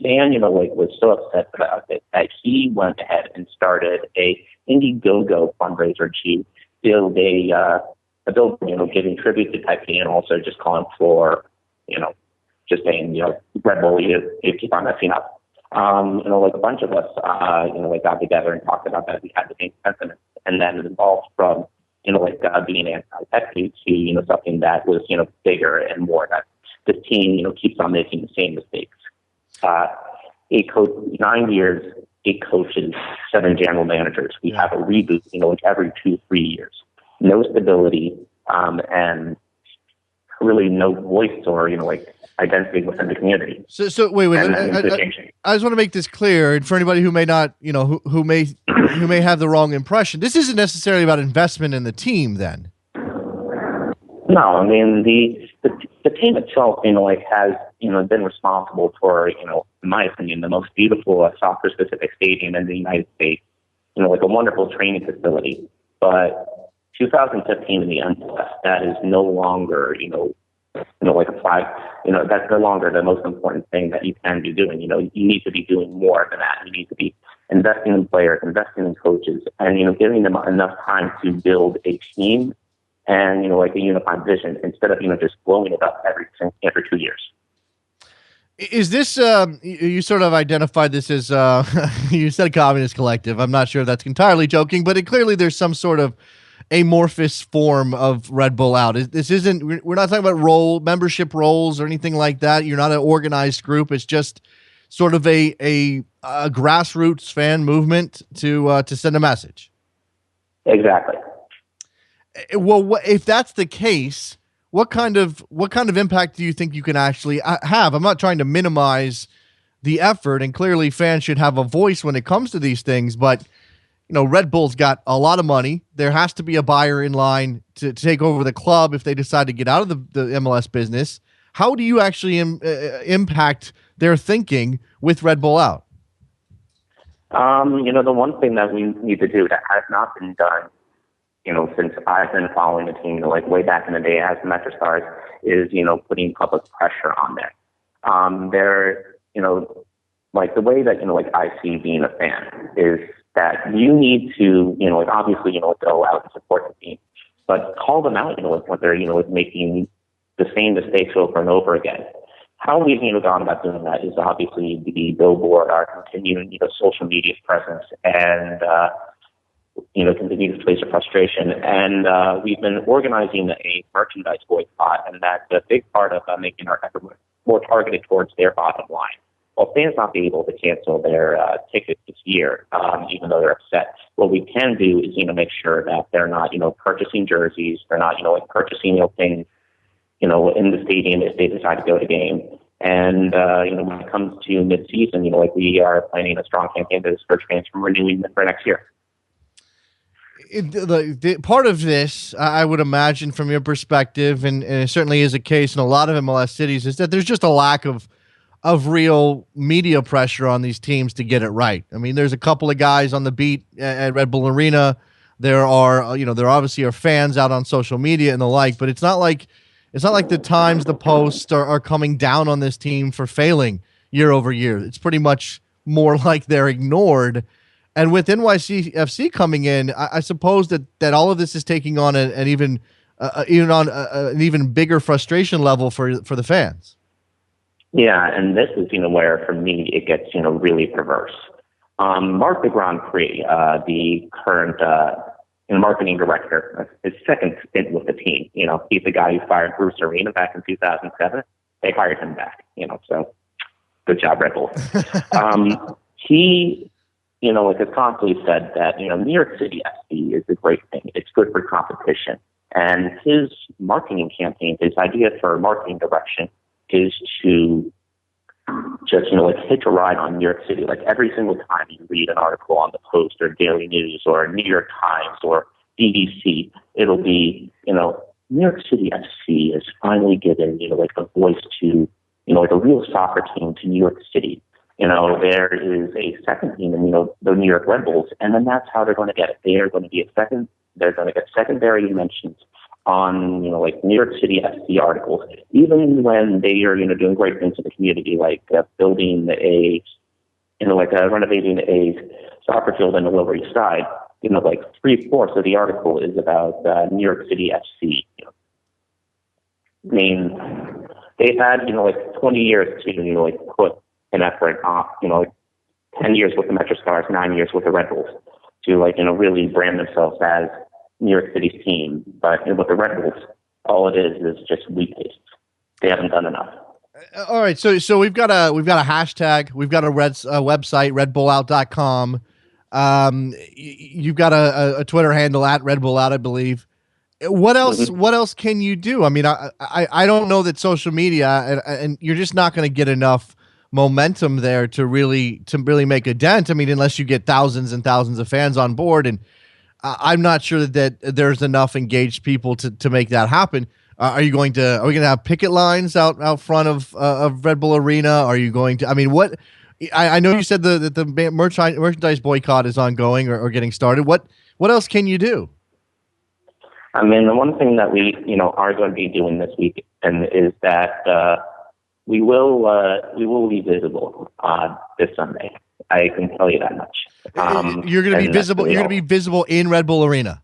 fan, was so upset about it that he went ahead and started a Indiegogo fundraiser to build a building, giving tribute to Petke and also just calling for, just saying, Red Bull, you keep on messing up. A bunch of us, got together and talked about that. We had the same sentiment, and then it evolved from, being anti-tech to, something that was, bigger and more that this team, keeps on making the same mistakes. 9 years, 8 coaches, 7 general managers. We have a reboot, every 2-3 years. No stability, and really no voice or, identity within the community. So wait. I just want to make this clear, and for anybody who may not, who may have the wrong impression, this isn't necessarily about investment in the team. Then, no, I mean the team itself, has been responsible for, in my opinion, the most beautiful soccer-specific stadium in the United States. A wonderful training facility, but 2015 in the MLS, that is no longer, that's no longer the most important thing that you can be doing. You need to be doing more than that. You need to be investing in players, investing in coaches, and, giving them enough time to build a team and, a unified vision instead of, just blowing it up every 2 years. Is this, you sort of identified this as, you said communist collective. I'm not sure if that's entirely joking, but clearly there's some sort of amorphous form of Red Bull out. We're not talking about membership roles or anything like that. You're not an organized group. It's just sort of a grassroots fan movement to send a message. Exactly. Well, if that's the case, what kind of impact do you think you can actually have? I'm not trying to minimize the effort, and clearly fans should have a voice when it comes to these things, but Red Bull's got a lot of money. There has to be a buyer in line to take over the club if they decide to get out of the MLS business. How do you actually impact their thinking with Red Bull out? The one thing that we need to do that has not been done, since I've been following the team, way back in the day as the Metro Stars, is, putting public pressure on them. The way that, I see being a fan is that you need to, obviously, go out and support the team, but call them out, when they're, making the same mistakes over and over again. How we've, gone about doing that is obviously the billboard, our continuing, social media presence, and, continue to place of frustration. And we've been organizing a merchandise boycott, and that's a big part of making our effort more targeted towards their bottom line. Well, fans not be able to cancel their tickets this year, even though they're upset. What we can do is, make sure that they're not, purchasing jerseys, they're not, purchasing things, in the stadium if they decide to go to game. And when it comes to mid-season, we are planning a strong campaign to discourage fans from renewing for next year. Part of this, I would imagine, from your perspective, and it certainly is a case in a lot of MLS cities, is that there's just a lack of real media pressure on these teams to get it right. I mean, there's a couple of guys on the beat at Red Bull Arena. There are, there obviously are fans out on social media and the like, but it's not like the Times, the Post are coming down on this team for failing year over year. It's pretty much more like they're ignored. And with NYCFC coming in, I suppose that all of this is taking on an even bigger frustration level for the fans. Yeah, and this is, where, for me, it gets, really perverse. Mark de Grand Prix, the current marketing director, his second stint with the team, he's the guy who fired Bruce Arena back in 2007. They hired him back, so good job, Red Bull. He, has constantly said that, New York City FC is a great thing. It's good for competition. And his marketing campaign, his idea for marketing direction is to just, hitch a ride on New York City. Like every single time you read an article on the Post or Daily News or New York Times or BBC, it'll be, New York City FC has finally given, a voice to, a real soccer team to New York City. There is a second team in, the New York Red Bulls, and then that's how they're going to get it. They are going to be they're going to get secondary mentions on, New York City FC articles, even when they are, doing great things in the community, like building renovating a soccer field in the Lower East Side. 3/4 of the article is about New York City FC. I mean, they've had, 20 years to, put an effort off, 10 years with the Metro Stars, 9 years with the Red Bulls to, really brand themselves as, New York City's team. But with the Red Bulls, all it is just weak taste. They haven't done enough. All right, so we've got a hashtag, we've got a website, redbullout.com. You've got a Twitter handle at Red Bull Out, I believe. What else? Mm-hmm. What else can you do? I mean, I don't know that social media and you're just not going to get enough momentum there to really make a dent. I mean, unless you get thousands and thousands of fans on board, and I'm not sure that there's enough engaged people to make that happen. Are we going to have picket lines out front of Red Bull Arena? Are you going to? I mean, what? I know you said that the merchandise boycott is ongoing or getting started. What else can you do? I mean, the one thing that we are going to be doing this week is that we will be visible this Sunday. I can tell you that much. You're going to be visible. You're going to be visible in Red Bull Arena.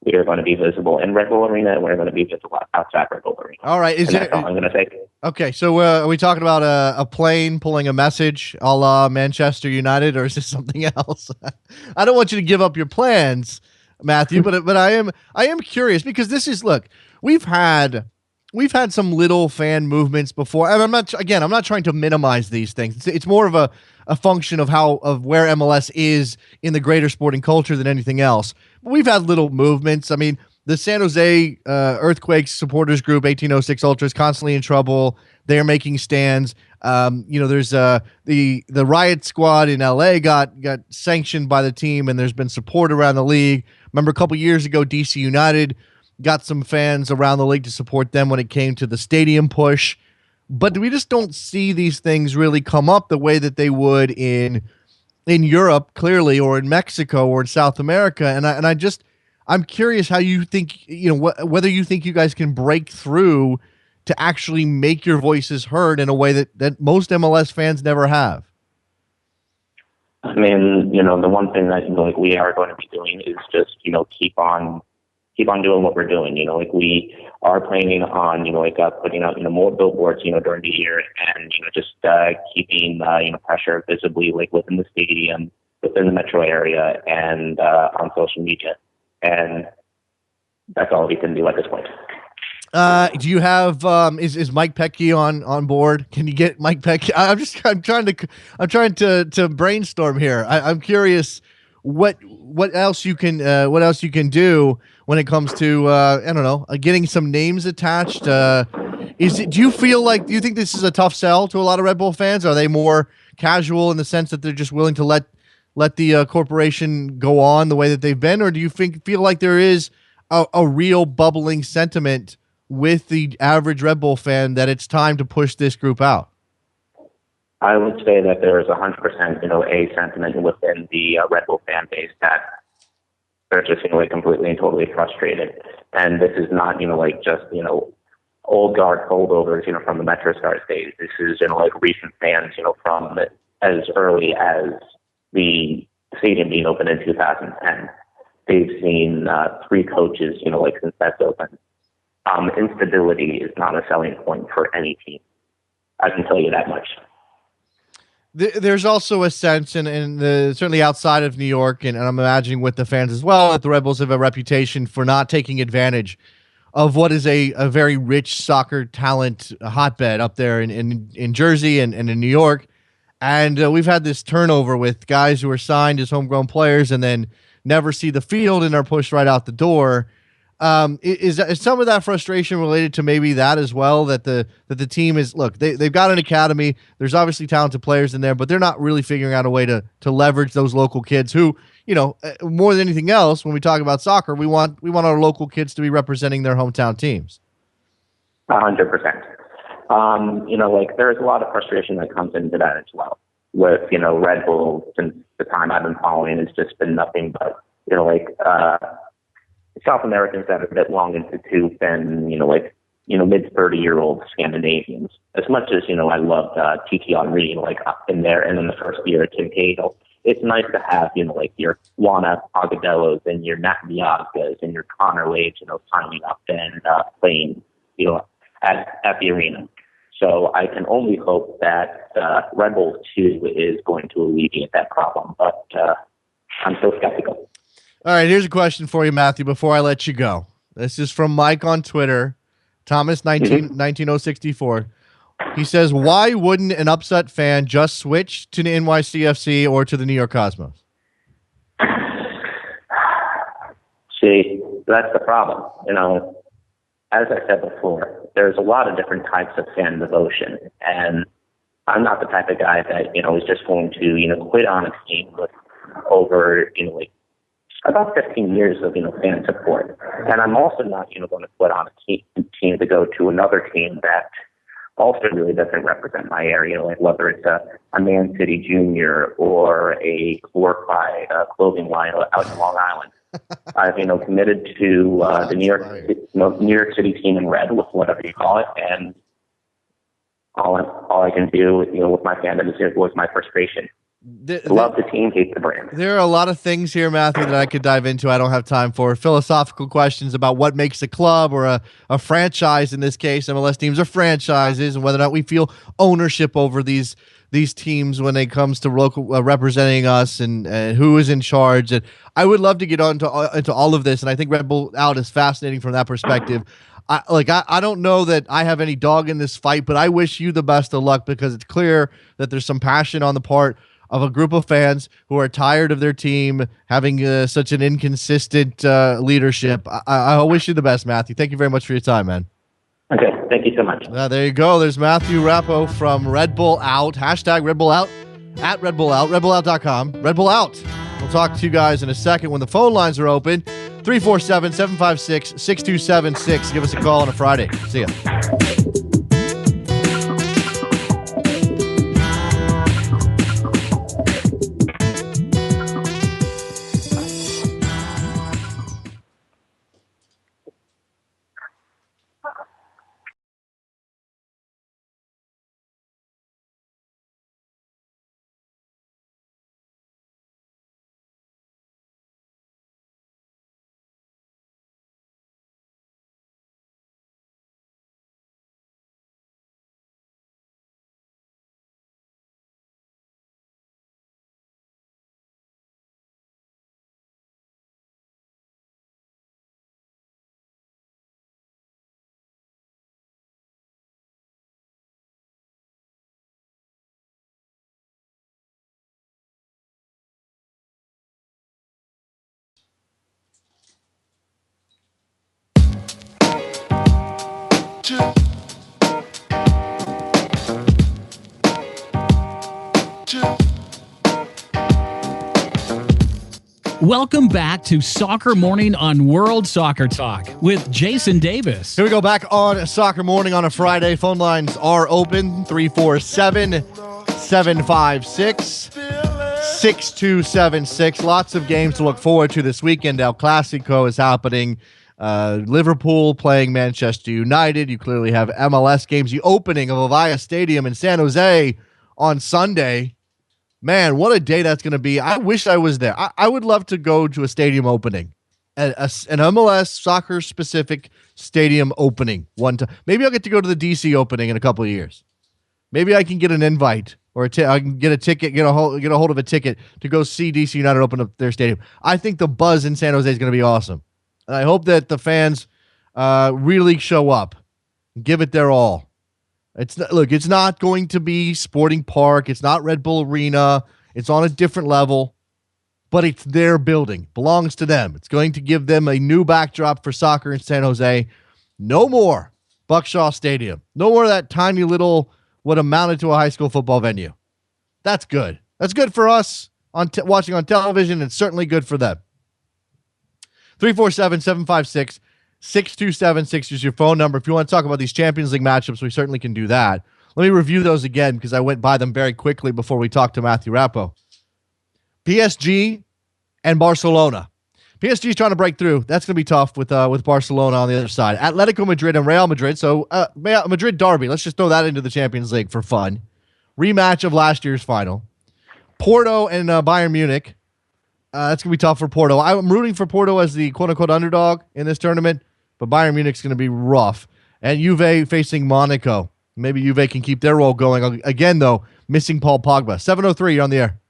We are going to be visible in Red Bull Arena, and we're going to be visible outside Red Bull Arena. All right. That's all I'm going to say. Okay, so are we talking about a plane pulling a message a la Manchester United, or is this something else? I don't want you to give up your plans, Matthew, but I am curious because this is, look, we've had some little fan movements before, and I'm not trying to minimize these things. It's more of a function of where MLS is in the greater sporting culture than anything else. But we've had little movements. I mean, the San Jose Earthquakes supporters group, 1806 Ultras, constantly in trouble. They're making stands. There's the riot squad in LA got sanctioned by the team, and there's been support around the league. Remember a couple years ago, DC United got some fans around the league to support them when it came to the stadium push. But we just don't see these things really come up the way that they would in Europe, clearly, or in Mexico or in South America. And I'm curious how you think, whether you think you guys can break through to actually make your voices heard in a way that most MLS fans never have. I mean, the one thing that we are going to be doing is just keep on doing what we're doing. We are planning on putting out more billboards during the year, and just keeping pressure visibly within the stadium, within the metro area, and on social media. And that's all we can do at this point. Do you have is Mike Pecky on board? Can you get Mike Pecky? I'm trying to brainstorm here. I'm curious what else you can do when it comes to I don't know, getting some names attached. Do you think this is a tough sell to a lot of Red Bull fans? Are they more casual in the sense that they're just willing to let the corporation go on the way that they've been, or do you feel like there is a real bubbling sentiment with the average Red Bull fan that it's time to push this group out? I would say that there is 100%, a sentiment within the Red Bull fan base that they're just, completely and totally frustrated. And this is not, just, old guard holdovers, from the MetroStars days. This is, recent fans, from as early as the stadium being opened in 2010. They've seen 3 coaches, since that's open. Instability is not a selling point for any team. I can tell you that much. There's also a sense, and certainly outside of New York, and I'm imagining with the fans as well, that the Red Bulls have a reputation for not taking advantage of what is a very rich soccer talent hotbed up there in Jersey and in New York. And we've had this turnover with guys who are signed as homegrown players and then never see the field and are pushed right out the door. Is some of that frustration related to maybe that as well, that the team is, look, they've got an academy, there's obviously talented players in there, but they're not really figuring out a way to leverage those local kids who, more than anything else, when we talk about soccer, we want our local kids to be representing their hometown teams. 100%. There's a lot of frustration that comes into that as well. With, Red Bull, since the time I've been following, it's just been nothing but, South Americans that are a bit long in the tooth and, mid 30-year-old Scandinavians. As much as, I loved Titi Henry, up in there, and in the first year at Tim Cahill, it's nice to have, your Juana Agadellos and your Nat Viazgas and your Connor Wades, signing up and playing, at the arena. So I can only hope that Red Bull 2 is going to alleviate that problem, but I'm still skeptical. All right, here's a question for you, Matthew, before I let you go. This is from Mike on Twitter, Thomas 19064. He says, why wouldn't an upset fan just switch to the NYCFC or to the New York Cosmos? See, that's the problem. As I said before, there's a lot of different types of fan devotion, and I'm not the type of guy that, is just going to, quit on a team with over, about 15 years of, fan support. And I'm also not, going to quit on a team to go to another team that also really doesn't represent my area, like whether it's a Man City Junior or a glorified clothing line out in Long Island. I've, committed to the New York City team in red, with whatever you call it, and all I can do, with my fandom is voice my frustration. Love the team, hate the brand. There are a lot of things here, Matthew, that I could dive into. I don't have time for philosophical questions about what makes a club or a franchise. In this case, MLS teams are franchises, and whether or not we feel ownership over these teams when it comes to local representing us and who is in charge. And I would love to get into all of this, and I think Red Bull Out is fascinating from that perspective. I don't know that I have any dog in this fight, but I wish you the best of luck, because it's clear that there's some passion on the part of a group of fans who are tired of their team having such an inconsistent leadership. I wish you the best, Matthew. Thank you very much for your time, man. Okay, thank you so much. There you go. There's Matthew Rappo from Red Bull Out. Hashtag Red Bull Out, at Red Bull Out, redbullout.com. Red Bull Out. We'll talk to you guys in a second when the phone lines are open. 347-756-6276. Give us a call on a Friday. See ya. Welcome back to Soccer Morning on World Soccer Talk with Jason Davis. Here we go back on Soccer Morning on a Friday. Phone lines are open. 347-756-6276. Lots of games to look forward to this weekend. El Clasico is happening. Liverpool playing Manchester United. You clearly have MLS games. The opening of Avaya Stadium in San Jose on Sunday. Man, what a day that's going to be. I wish I was there. I would love to go to a stadium opening, an MLS soccer-specific stadium opening one time. Maybe I'll get to go to the DC opening in a couple of years. Maybe I can get an invite, or I can get a ticket, get a hold of a ticket to go see DC United open up their stadium. I think the buzz in San Jose is going to be awesome. And I hope that the fans really show up, give it their all. It's not going to be Sporting Park. It's not Red Bull Arena. It's on a different level, but it's their building. Belongs to them. It's going to give them a new backdrop for soccer in San Jose. No more Buckshaw Stadium. No more of that tiny little, what amounted to a high school football venue. That's good. That's good for us watching on television. It's certainly good for them. 347-756-6276 is your phone number. If you want to talk about these Champions League matchups, we certainly can do that. Let me review those again because I went by them very quickly before we talked to Matthew Rappo. PSG and Barcelona. PSG is trying to break through. That's going to be tough with Barcelona on the other side. Atletico Madrid and Real Madrid. So Madrid derby. Let's just throw that into the Champions League for fun. Rematch of last year's final. Porto and Bayern Munich. That's going to be tough for Porto. I'm rooting for Porto as the quote-unquote underdog in this tournament, but Bayern Munich's going to be rough. And Juve facing Monaco. Maybe Juve can keep their role going. Again, though, missing Paul Pogba. 7:03, you're on the air.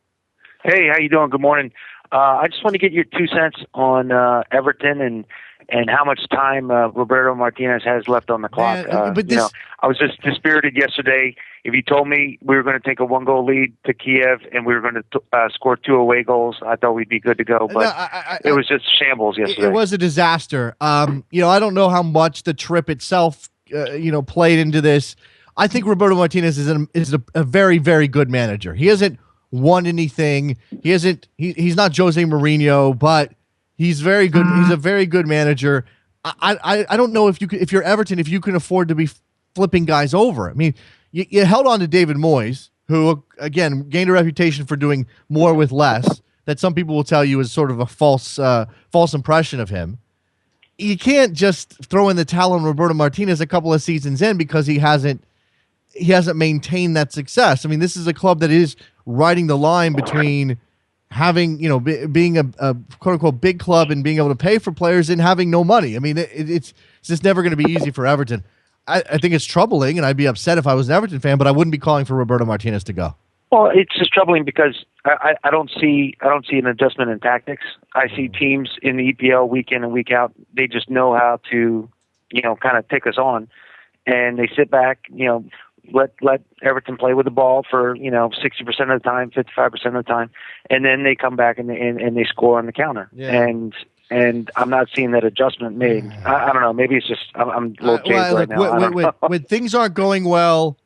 Hey, how you doing? Good morning. I just want to get your 2 cents on Everton and how much time Roberto Martinez has left on the clock. Man, I was just dispirited yesterday. If you told me we were going to take a 1-goal lead to Kiev and we were going to score 2 away goals, I thought we'd be good to go. But it was just shambles yesterday. It was a disaster. I don't know how much the trip itself, played into this. I think Roberto Martinez is a very, very good manager. He hasn't won anything. He's not Jose Mourinho, but he's very good. He's a very good manager. I don't know if you're Everton, if you can afford to be flipping guys over. I mean, you held on to David Moyes, who again gained a reputation for doing more with less. That some people will tell you is sort of a false impression of him. You can't just throw in the towel on Roberto Martinez a couple of seasons in because he hasn't maintained that success. I mean, this is a club that is riding the line between having, being a quote unquote big club and being able to pay for players and having no money. I mean, it's just never going to be easy for Everton. I think it's troubling, and I'd be upset if I was an Everton fan, but I wouldn't be calling for Roberto Martinez to go. Well, it's just troubling because I don't see an adjustment in tactics. I see teams in the EPL week in and week out. They just know how to, kind of tick us on, and they sit back, let Everton play with the ball for 60% of the time, 55% of the time, and then they come back and they score on the counter. Yeah. And I'm not seeing that adjustment made. I don't know. Maybe it's just I'm a little jaded right now. When things aren't going well,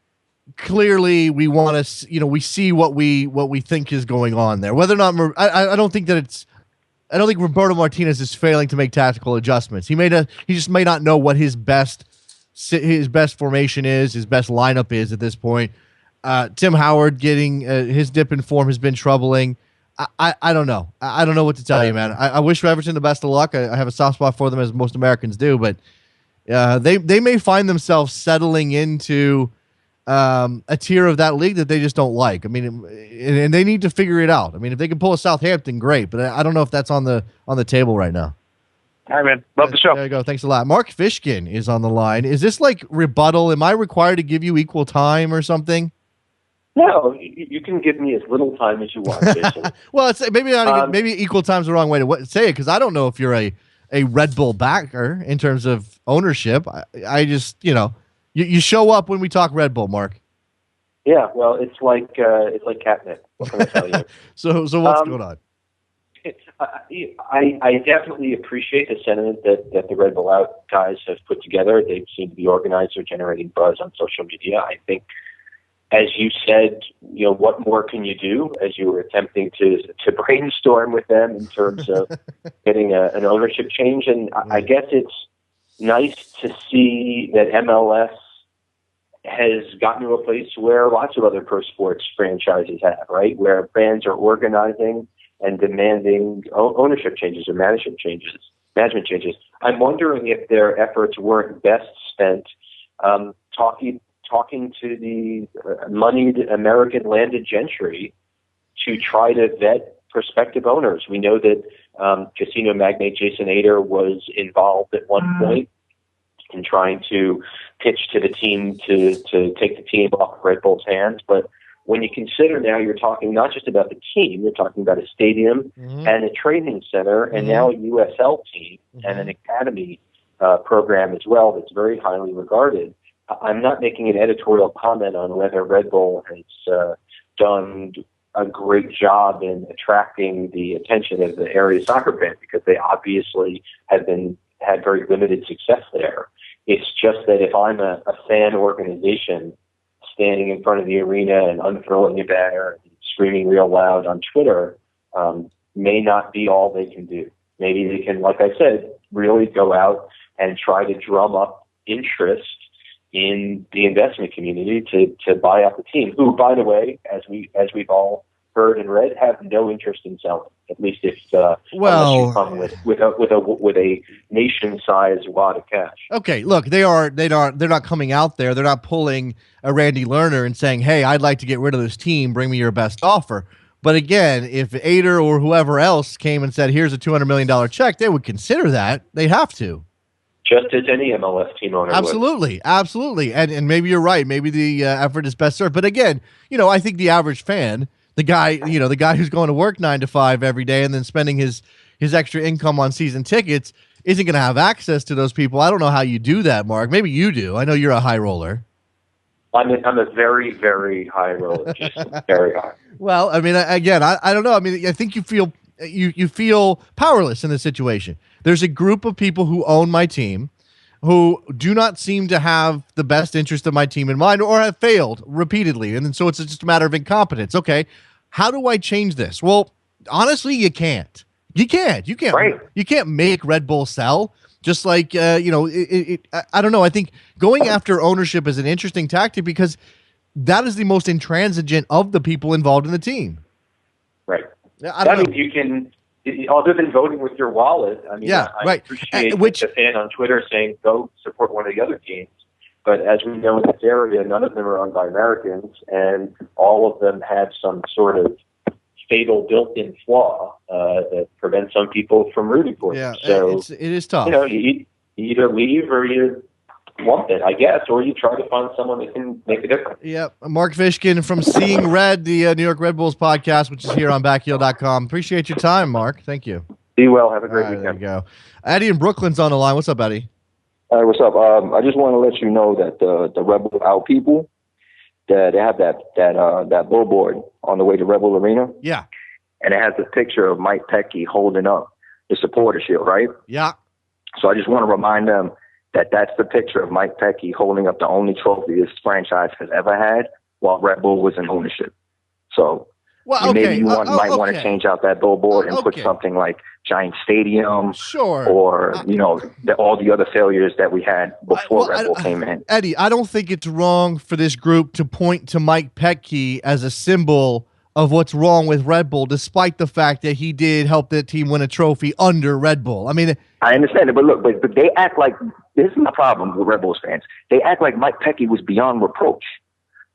clearly we want to, we see what we think is going on there. Whether or not I don't think Roberto Martinez is failing to make tactical adjustments. He just may not know what his best formation is, his best lineup is at this point. Tim Howard getting his dip in form has been troubling. I don't know. I don't know what to tell you, man. I wish Everton the best of luck. I have a soft spot for them, as most Americans do, but they may find themselves settling into a tier of that league that they just don't like. I mean, and they need to figure it out. I mean, if they can pull a Southampton, great, but I don't know if that's on the table right now. All right, man. Love the show. There you go. Thanks a lot. Mark Fishkin is on the line. Is this like rebuttal? Am I required to give you equal time or something? No, you can give me as little time as you want, Jason. Well, it's maybe equal time's the wrong way to say it, because I don't know if you're a Red Bull backer in terms of ownership. I just, you show up when we talk Red Bull, Mark. Yeah, well, it's like catnip. What can I tell you? So what's going on? I definitely appreciate the sentiment that the Red Bull Out guys have put together. They seem to be organized. They're generating buzz on social media. I think, as you said, what more can you do, as you were attempting to brainstorm with them in terms of getting an ownership change. And I guess it's nice to see that MLS has gotten to a place where lots of other pro sports franchises have, right? Where fans are organizing and demanding ownership changes or management changes. I'm wondering if their efforts weren't best spent talking to the moneyed American landed gentry to try to vet prospective owners. We know that casino magnate Jason Ader was involved at one point in trying to pitch to the team to take the team off Red Bull's hands. But when you consider now you're talking not just about the team, you're talking about a stadium and a training center and now a USL team and an academy program as well that's very highly regarded. I'm not making an editorial comment on whether Red Bull has done a great job in attracting the attention of the area soccer fan, because they obviously had very limited success there. It's just that if I'm a fan organization standing in front of the arena and unfurling a banner and screaming real loud on Twitter, may not be all they can do. Maybe they can, like I said, really go out and try to drum up interest in the investment community to buy out the team, who, by the way, as we've all heard and read, have no interest in selling. At least if unless you come with a nation-sized wad of cash. Okay, look, they're not coming out there. They're not pulling a Randy Lerner and saying, "Hey, I'd like to get rid of this team. Bring me your best offer." But again, if Ader or whoever else came and said, "Here's a $200 million check," they would consider that. They'd have to. Just as any MLS team owner would. Absolutely. And maybe you're right. Maybe the effort is best served. But again, I think the average fan, The guy who's going to work 9 to 5 every day and then spending his extra income on season tickets isn't going to have access to those people. I don't know how you do that, Mark. Maybe you do. I know you're a high roller. I'm a very, very high roller, just very high. Well, I mean, again, I don't know. I mean, I think you feel powerless in this situation. There's a group of people who own my team who do not seem to have the best interest of my team in mind or have failed repeatedly. And so it's just a matter of incompetence. Okay, how do I change this? Well, honestly, you can't. You can't. Right. You can't make Red Bull sell. Just like, I don't know. I think going after ownership is an interesting tactic because that is the most intransigent of the people involved in the team. Right. I don't know. You can, other than voting with your wallet, I mean, I appreciate the fan on Twitter saying go support one of the other teams. But as we know in this area, none of them are owned by Americans, and all of them have some sort of fatal built-in flaw that prevents some people from rooting for them. So it is tough. You either leave or you lump it, I guess, or you try to find someone that can make a difference. Yep. Mark Fishkin from Seeing Red, the New York Red Bulls podcast, which is here on backheel.com. Appreciate your time, Mark. Thank you. Be well. Have a great weekend. There you go. Eddie in Brooklyn's on the line. What's up, Eddie? Hey, what's up? I just want to let you know that the Red Bull Out people, that they have that billboard on the way to Red Bull Arena. Yeah. And it has a picture of Mike Pecky holding up the supporter shield, right? Yeah. So I just want to remind them that that's the picture of Mike Pecky holding up the only trophy this franchise has ever had while Red Bull was in ownership. So maybe you might want to change out that billboard and put something like Giant Stadium, or all the other failures that we had before Red Bull came in. Eddie, I don't think it's wrong for this group to point to Mike Pecky as a symbol of what's wrong with Red Bull, despite the fact that he did help the team win a trophy under Red Bull. I mean, I understand it, but look, but they act like this is my problem with Red Bulls fans. They act like Mike Pecky was beyond reproach.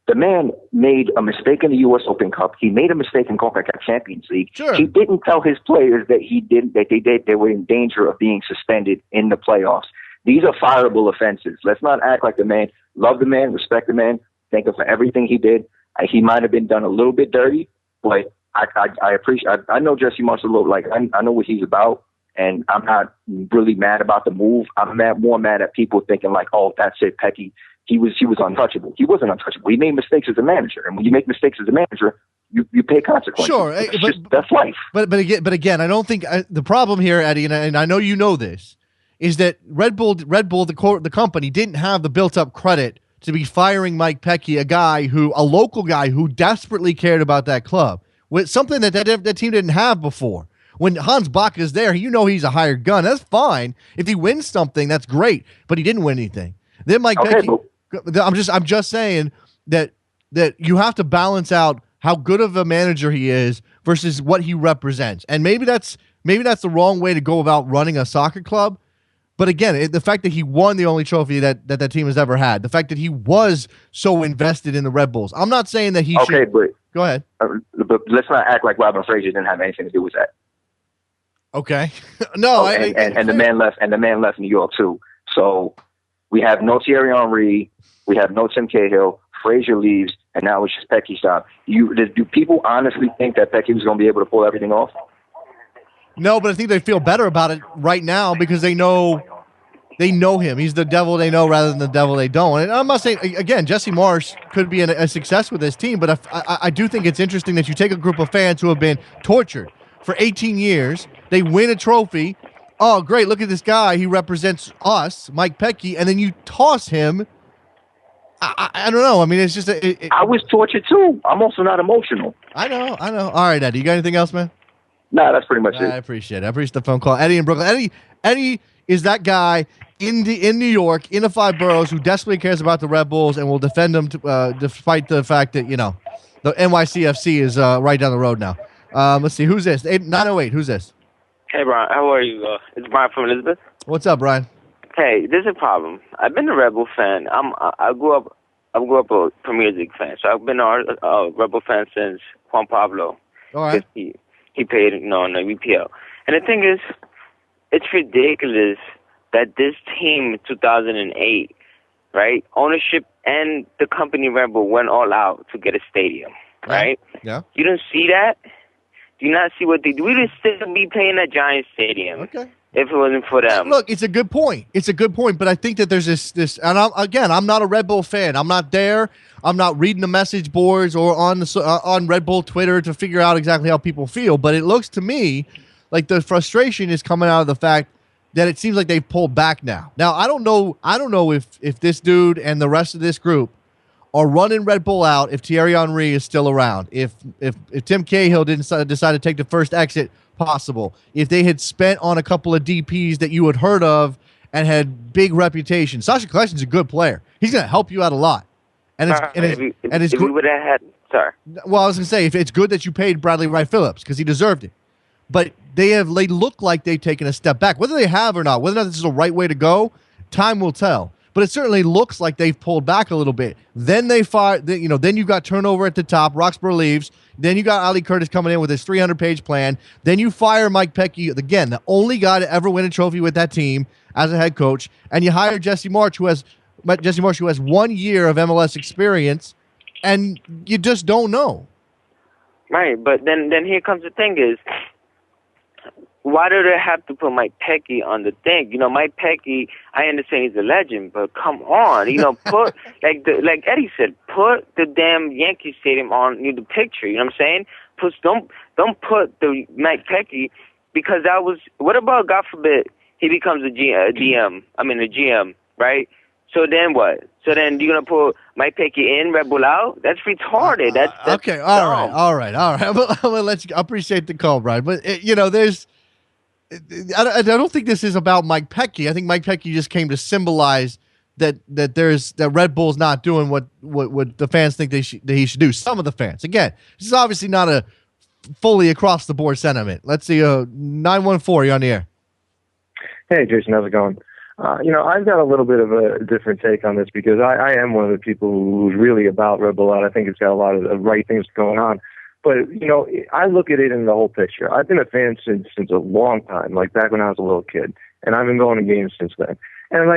The man made a mistake in the U.S. Open Cup. He made a mistake in CONCACAF Champions League. Sure. He didn't tell his players that they were in danger of being suspended in the playoffs. These are fireable offenses. Let's not act like the man. Love the man, respect the man, thank him for everything he did. He might have been done a little bit dirty, but I appreciate. I know Jesse Marshall. Like I know what he's about, and I'm not really mad about the move. I'm more mad at people thinking like, oh, that's it, Pecky. He was untouchable. He wasn't untouchable. He made mistakes as a manager, and when you make mistakes as a manager, you pay consequences. Sure, that's life. But again, I don't think the problem here, Eddie, and I know you know this, is that Red Bull, the company, didn't have the built-up credit to be firing Mike Pecky, a local guy who desperately cared about that club, with something that team didn't have before. When Hans Bach is there, he's a hired gun. That's fine. If he wins something, that's great. But he didn't win anything. Then Mike Pecky. I'm just saying that you have to balance out how good of a manager he is versus what he represents. And maybe that's the wrong way to go about running a soccer club. But again, the fact that he won the only trophy that team has ever had, the fact that he was so invested in the Red Bulls. I'm not saying that he should. Okay, but go ahead. But let's not act like Robin Fraser didn't have anything to do with that. Okay. No, and the man left. And the man left New York too. So we have no Thierry Henry. We have no Tim Cahill. Frazier leaves, and now it's just Pecky's stop. Do people honestly think that Pecky was going to be able to pull everything off? No, but I think they feel better about it right now because they know him. He's the devil they know rather than the devil they don't. And I'm not saying, again, Jesse Marsh could be a success with this team, but I do think it's interesting that you take a group of fans who have been tortured for 18 years. They win a trophy. Oh, great. Look at this guy. He represents us, Mike Pecky, and then you toss him. I don't know. I mean, it's just I was tortured too. I'm also not emotional. I know. All right, Eddie. You got anything else, man? No, that's pretty much it. I appreciate it. I appreciate the phone call. Eddie in Brooklyn. Eddie is that guy in New York, in the 5 boroughs, who desperately cares about the Red Bulls and will defend them despite the fact that, the NYCFC is right down the road now. Let's see. Who's this? 908. Who's this? Hey, Brian. How are you? It's Brian from Elizabeth. What's up, Brian? Hey, there's a problem. I've been a Red Bull fan. I grew up a Premier League fan, so I've been a Red Bull fan since Juan Pablo. All right. He played in the EPL. And the thing is, it's ridiculous that this team in 2008, right, ownership and the company Red Bull went all out to get a stadium. right? Yeah. You don't see that. Do you not see what they do? We would still be playing at Giant Stadium. Okay. If it wasn't for them. Look, it's a good point. It's a good point, but I think that there's this, and I'm not a Red Bull fan. I'm not there. I'm not reading the message boards or on Red Bull Twitter to figure out exactly how people feel. But it looks to me like the frustration is coming out of the fact that it seems like they've pulled back now. Now I don't know if this dude and the rest of this group are running Red Bull out if Thierry Henry is still around. If Tim Cahill didn't decide to take the first exit possible, if they had spent on a couple of DPs that you had heard of and had big reputation. Sasha Collection's a good player. He's going to help you out a lot. And it's if we would have had, sorry. Well, I was going to say, if it's good that you paid Bradley Wright Phillips because he deserved it. But they look like they've taken a step back. Whether they have or not, whether or not this is the right way to go, time will tell. But it certainly looks like they've pulled back a little bit. Then they fire, then you got turnover at the top. Roxburgh leaves. Then you got Ali Curtis coming in with his 300-page plan. Then you fire Mike Pecky, again, the only guy to ever win a trophy with that team as a head coach. And you hire Jesse March, who has 1 year of MLS experience, and you just don't know. Right, but then here comes the thing is, why do they have to put Mike Pecky on the thing? Mike Pecky, I understand he's a legend, but come on, put like Eddie said, put the damn Yankee Stadium on the picture. You know what I'm saying? Don't put the Mike Pecky, because that was, what about, God forbid, he becomes a GM, right? So then what? So then you're gonna put Mike Pecky in, Red Bull out? That's retarded. That's okay. All right. I appreciate the call, Brian. But there's. I don't think this is about Mike Pecky. I think Mike Pecky just came to symbolize that Red Bull's not doing what the fans think that he should do. Some of the fans. Again, this is obviously not a fully across the board sentiment. Let's see. 914, you're on the air. Hey, Jason, how's it going? I've got a little bit of a different take on this because I am one of the people who's really about Red Bull out. I think it's got a lot of the right things going on. But, I look at it in the whole picture. I've been a fan since a long time, like back when I was a little kid. And I've been going to games since then. And,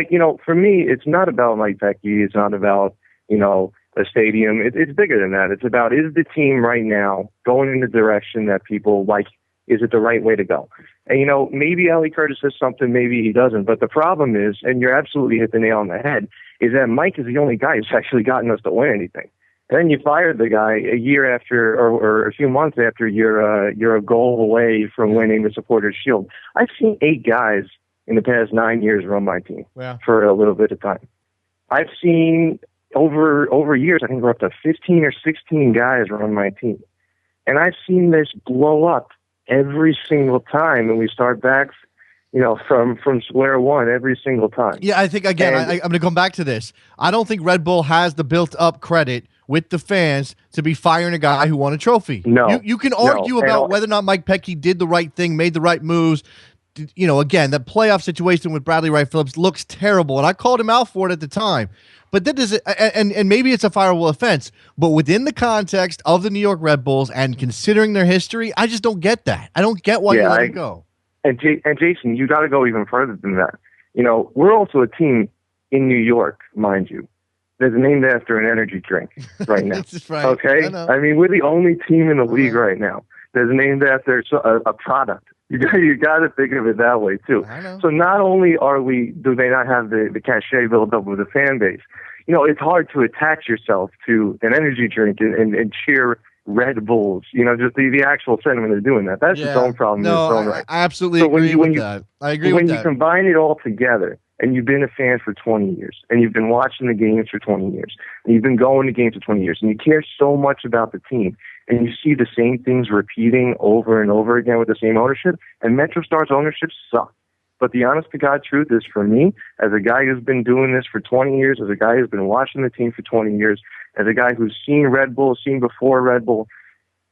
for me, it's not about Mike Pecky. It's not about, a stadium. It's bigger than that. It's about, is the team right now going in the direction that people like? Is it the right way to go? And, maybe Ali Curtis says something, maybe he doesn't. But the problem is, and you're absolutely hit the nail on the head, is that Mike is the only guy who's actually gotten us to win anything. And then you fired the guy a year after, or a few months after you're a goal away from winning the Supporters' Shield. I've seen 8 guys in the past 9 years run my team for a little bit of time. I've seen over years, I think we're up to 15 or 16 guys run my team. And I've seen this blow up every single time, and we start back, from square one every single time. Yeah, I think, again, I'm going to come back to this. I don't think Red Bull has the built-up credit with the fans to be firing a guy who won a trophy. No. You can argue about whether or not Mike Pecky did the right thing, made the right moves. Again, the playoff situation with Bradley Wright Phillips looks terrible, and I called him out for it at the time. But that is, and maybe it's a fireable offense, but within the context of the New York Red Bulls and considering their history, I just don't get that. I don't get why you let it go. And Jason, you got to go even further than that. We're also a team in New York, mind you, that's named after an energy drink right now. That's right. Okay? I mean, we're the only team in the league right now that's named after a product. You got to think of it that way too. So not only do they not have the cachet built up with the fan base, it's hard to attach yourself to an energy drink and cheer Red Bulls. Just the actual sentiment of doing that. That's its own problem in its own right. I absolutely agree with that. I agree with that. When you combine it all together, and you've been a fan for 20 years, and you've been watching the games for 20 years, and you've been going to games for 20 years, and you care so much about the team, and you see the same things repeating over and over again with the same ownership, and MetroStar's ownership sucks. But the honest-to-God truth is, for me, as a guy who's been doing this for 20 years, as a guy who's been watching the team for 20 years, as a guy who's seen Red Bull, seen before Red Bull,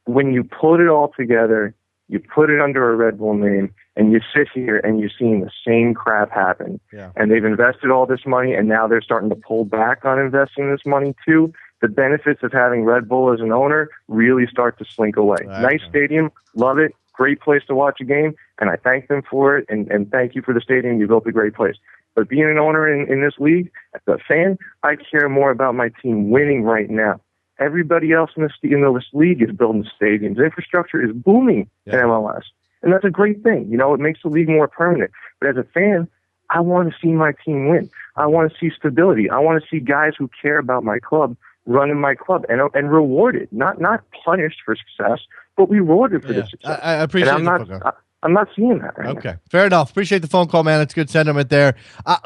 when you put it all together, you put it under a Red Bull name, and you sit here and you're seeing the same crap happen. Yeah. And they've invested all this money, and now they're starting to pull back on investing this money too. The benefits of having Red Bull as an owner really start to slink away. Nice stadium, love it, great place to watch a game, and I thank them for it, and thank you for the stadium. You built a great place. But being an owner in this league, as a fan, I care more about my team winning right now Everybody else in this league is building stadiums. Infrastructure is booming in MLS. And that's a great thing. It makes the league more permanent. But as a fan, I want to see my team win. I want to see stability. I want to see guys who care about my club running my club and rewarded, not punished for success, but rewarded for the success. I appreciate it. I'm not seeing that right now. Okay, fair enough. Appreciate the phone call, man. It's good sentiment there.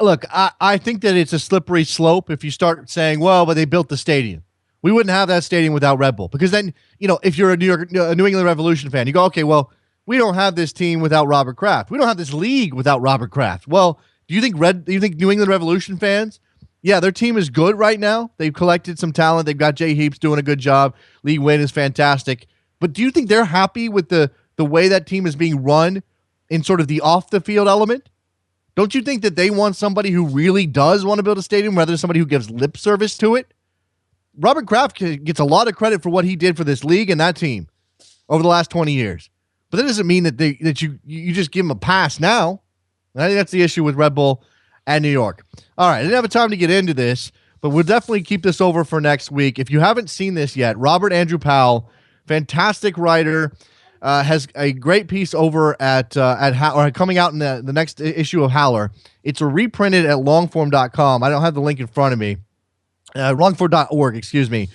Look, I think that it's a slippery slope if you start saying, well, but they built the stadium. We wouldn't have that stadium without Red Bull. Because then, if you're a New England Revolution fan, you go, okay, well, we don't have this team without Robert Kraft. We don't have this league without Robert Kraft. Well, do you think New England Revolution fans? Yeah, their team is good right now. They've collected some talent. They've got Jay Heaps doing a good job. League win is fantastic. But do you think they're happy with the way that team is being run in sort of the off-the-field element? Don't you think that they want somebody who really does want to build a stadium rather than somebody who gives lip service to it? Robert Kraft gets a lot of credit for what he did for this league and that team over the last 20 years. But that doesn't mean that you just give him a pass now. And I think that's the issue with Red Bull and New York. All right, I didn't have time to get into this, but we'll definitely keep this over for next week. If you haven't seen this yet, Robert Andrew Powell, fantastic writer, has a great piece over at coming out in the next issue of Howler. It's reprinted at longform.com. I don't have the link in front of me. Longform.org, excuse me.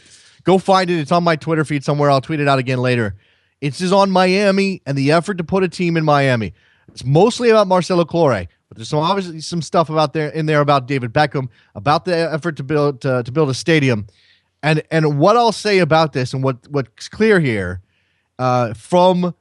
Go find it. It's on my Twitter feed somewhere. I'll tweet it out again later. It's just on Miami and the effort to put a team in Miami. It's mostly about Marcelo Clore, but there's obviously some stuff about David Beckham, about the effort to build a stadium. And what I'll say about this and what's clear here from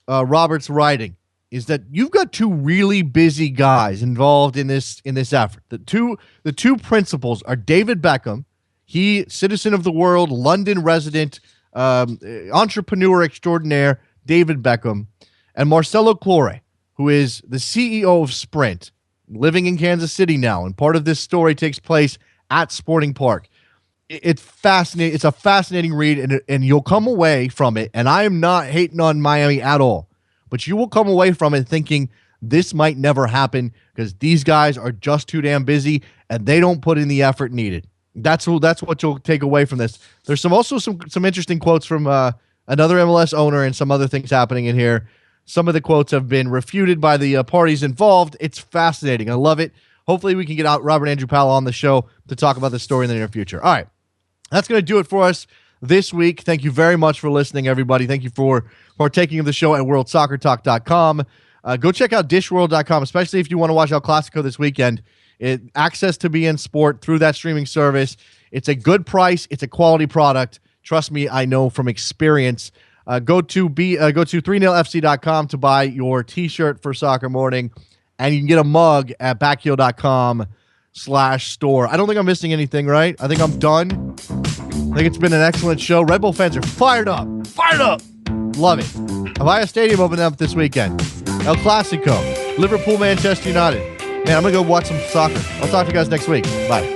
Robert's writing is that you've got two really busy guys involved in this effort. The two principals are David Beckham, he citizen of the world, London resident, entrepreneur extraordinaire, David Beckham, and Marcelo Clore, who is the CEO of Sprint, living in Kansas City now, and part of this story takes place at Sporting Park. It's fascinating. It's a fascinating read, and you'll come away from it, and I am not hating on Miami at all, but you will come away from it thinking this might never happen because these guys are just too damn busy, and they don't put in the effort needed. That's what you'll take away from this. There's also some interesting quotes from another MLS owner and some other things happening in here. Some of the quotes have been refuted by the parties involved. It's fascinating. I love it. Hopefully we can get out Robert Andrew Powell on the show to talk about this story in the near future. All right. That's going to do it for us this week. Thank you very much for listening, everybody. Thank you for partaking of the show at worldsoccertalk.com. Go check out dishworld.com, especially if you want to watch El Clasico this weekend. Access to BN Sport through that streaming service. It's a good price. It's a quality product. Trust me, I know from experience. Go to 30fc.com to buy your t-shirt for Soccer Morning, and you can get a mug at backheel.com/store. I don't think I'm missing anything, right? I think I'm done. I think it's been an excellent show. Red Bull fans are fired up. Fired up. Love it. Avaya Stadium opened up this weekend. El Clasico. Liverpool, Manchester United. Man, I'm going to go watch some soccer. I'll talk to you guys next week. Bye.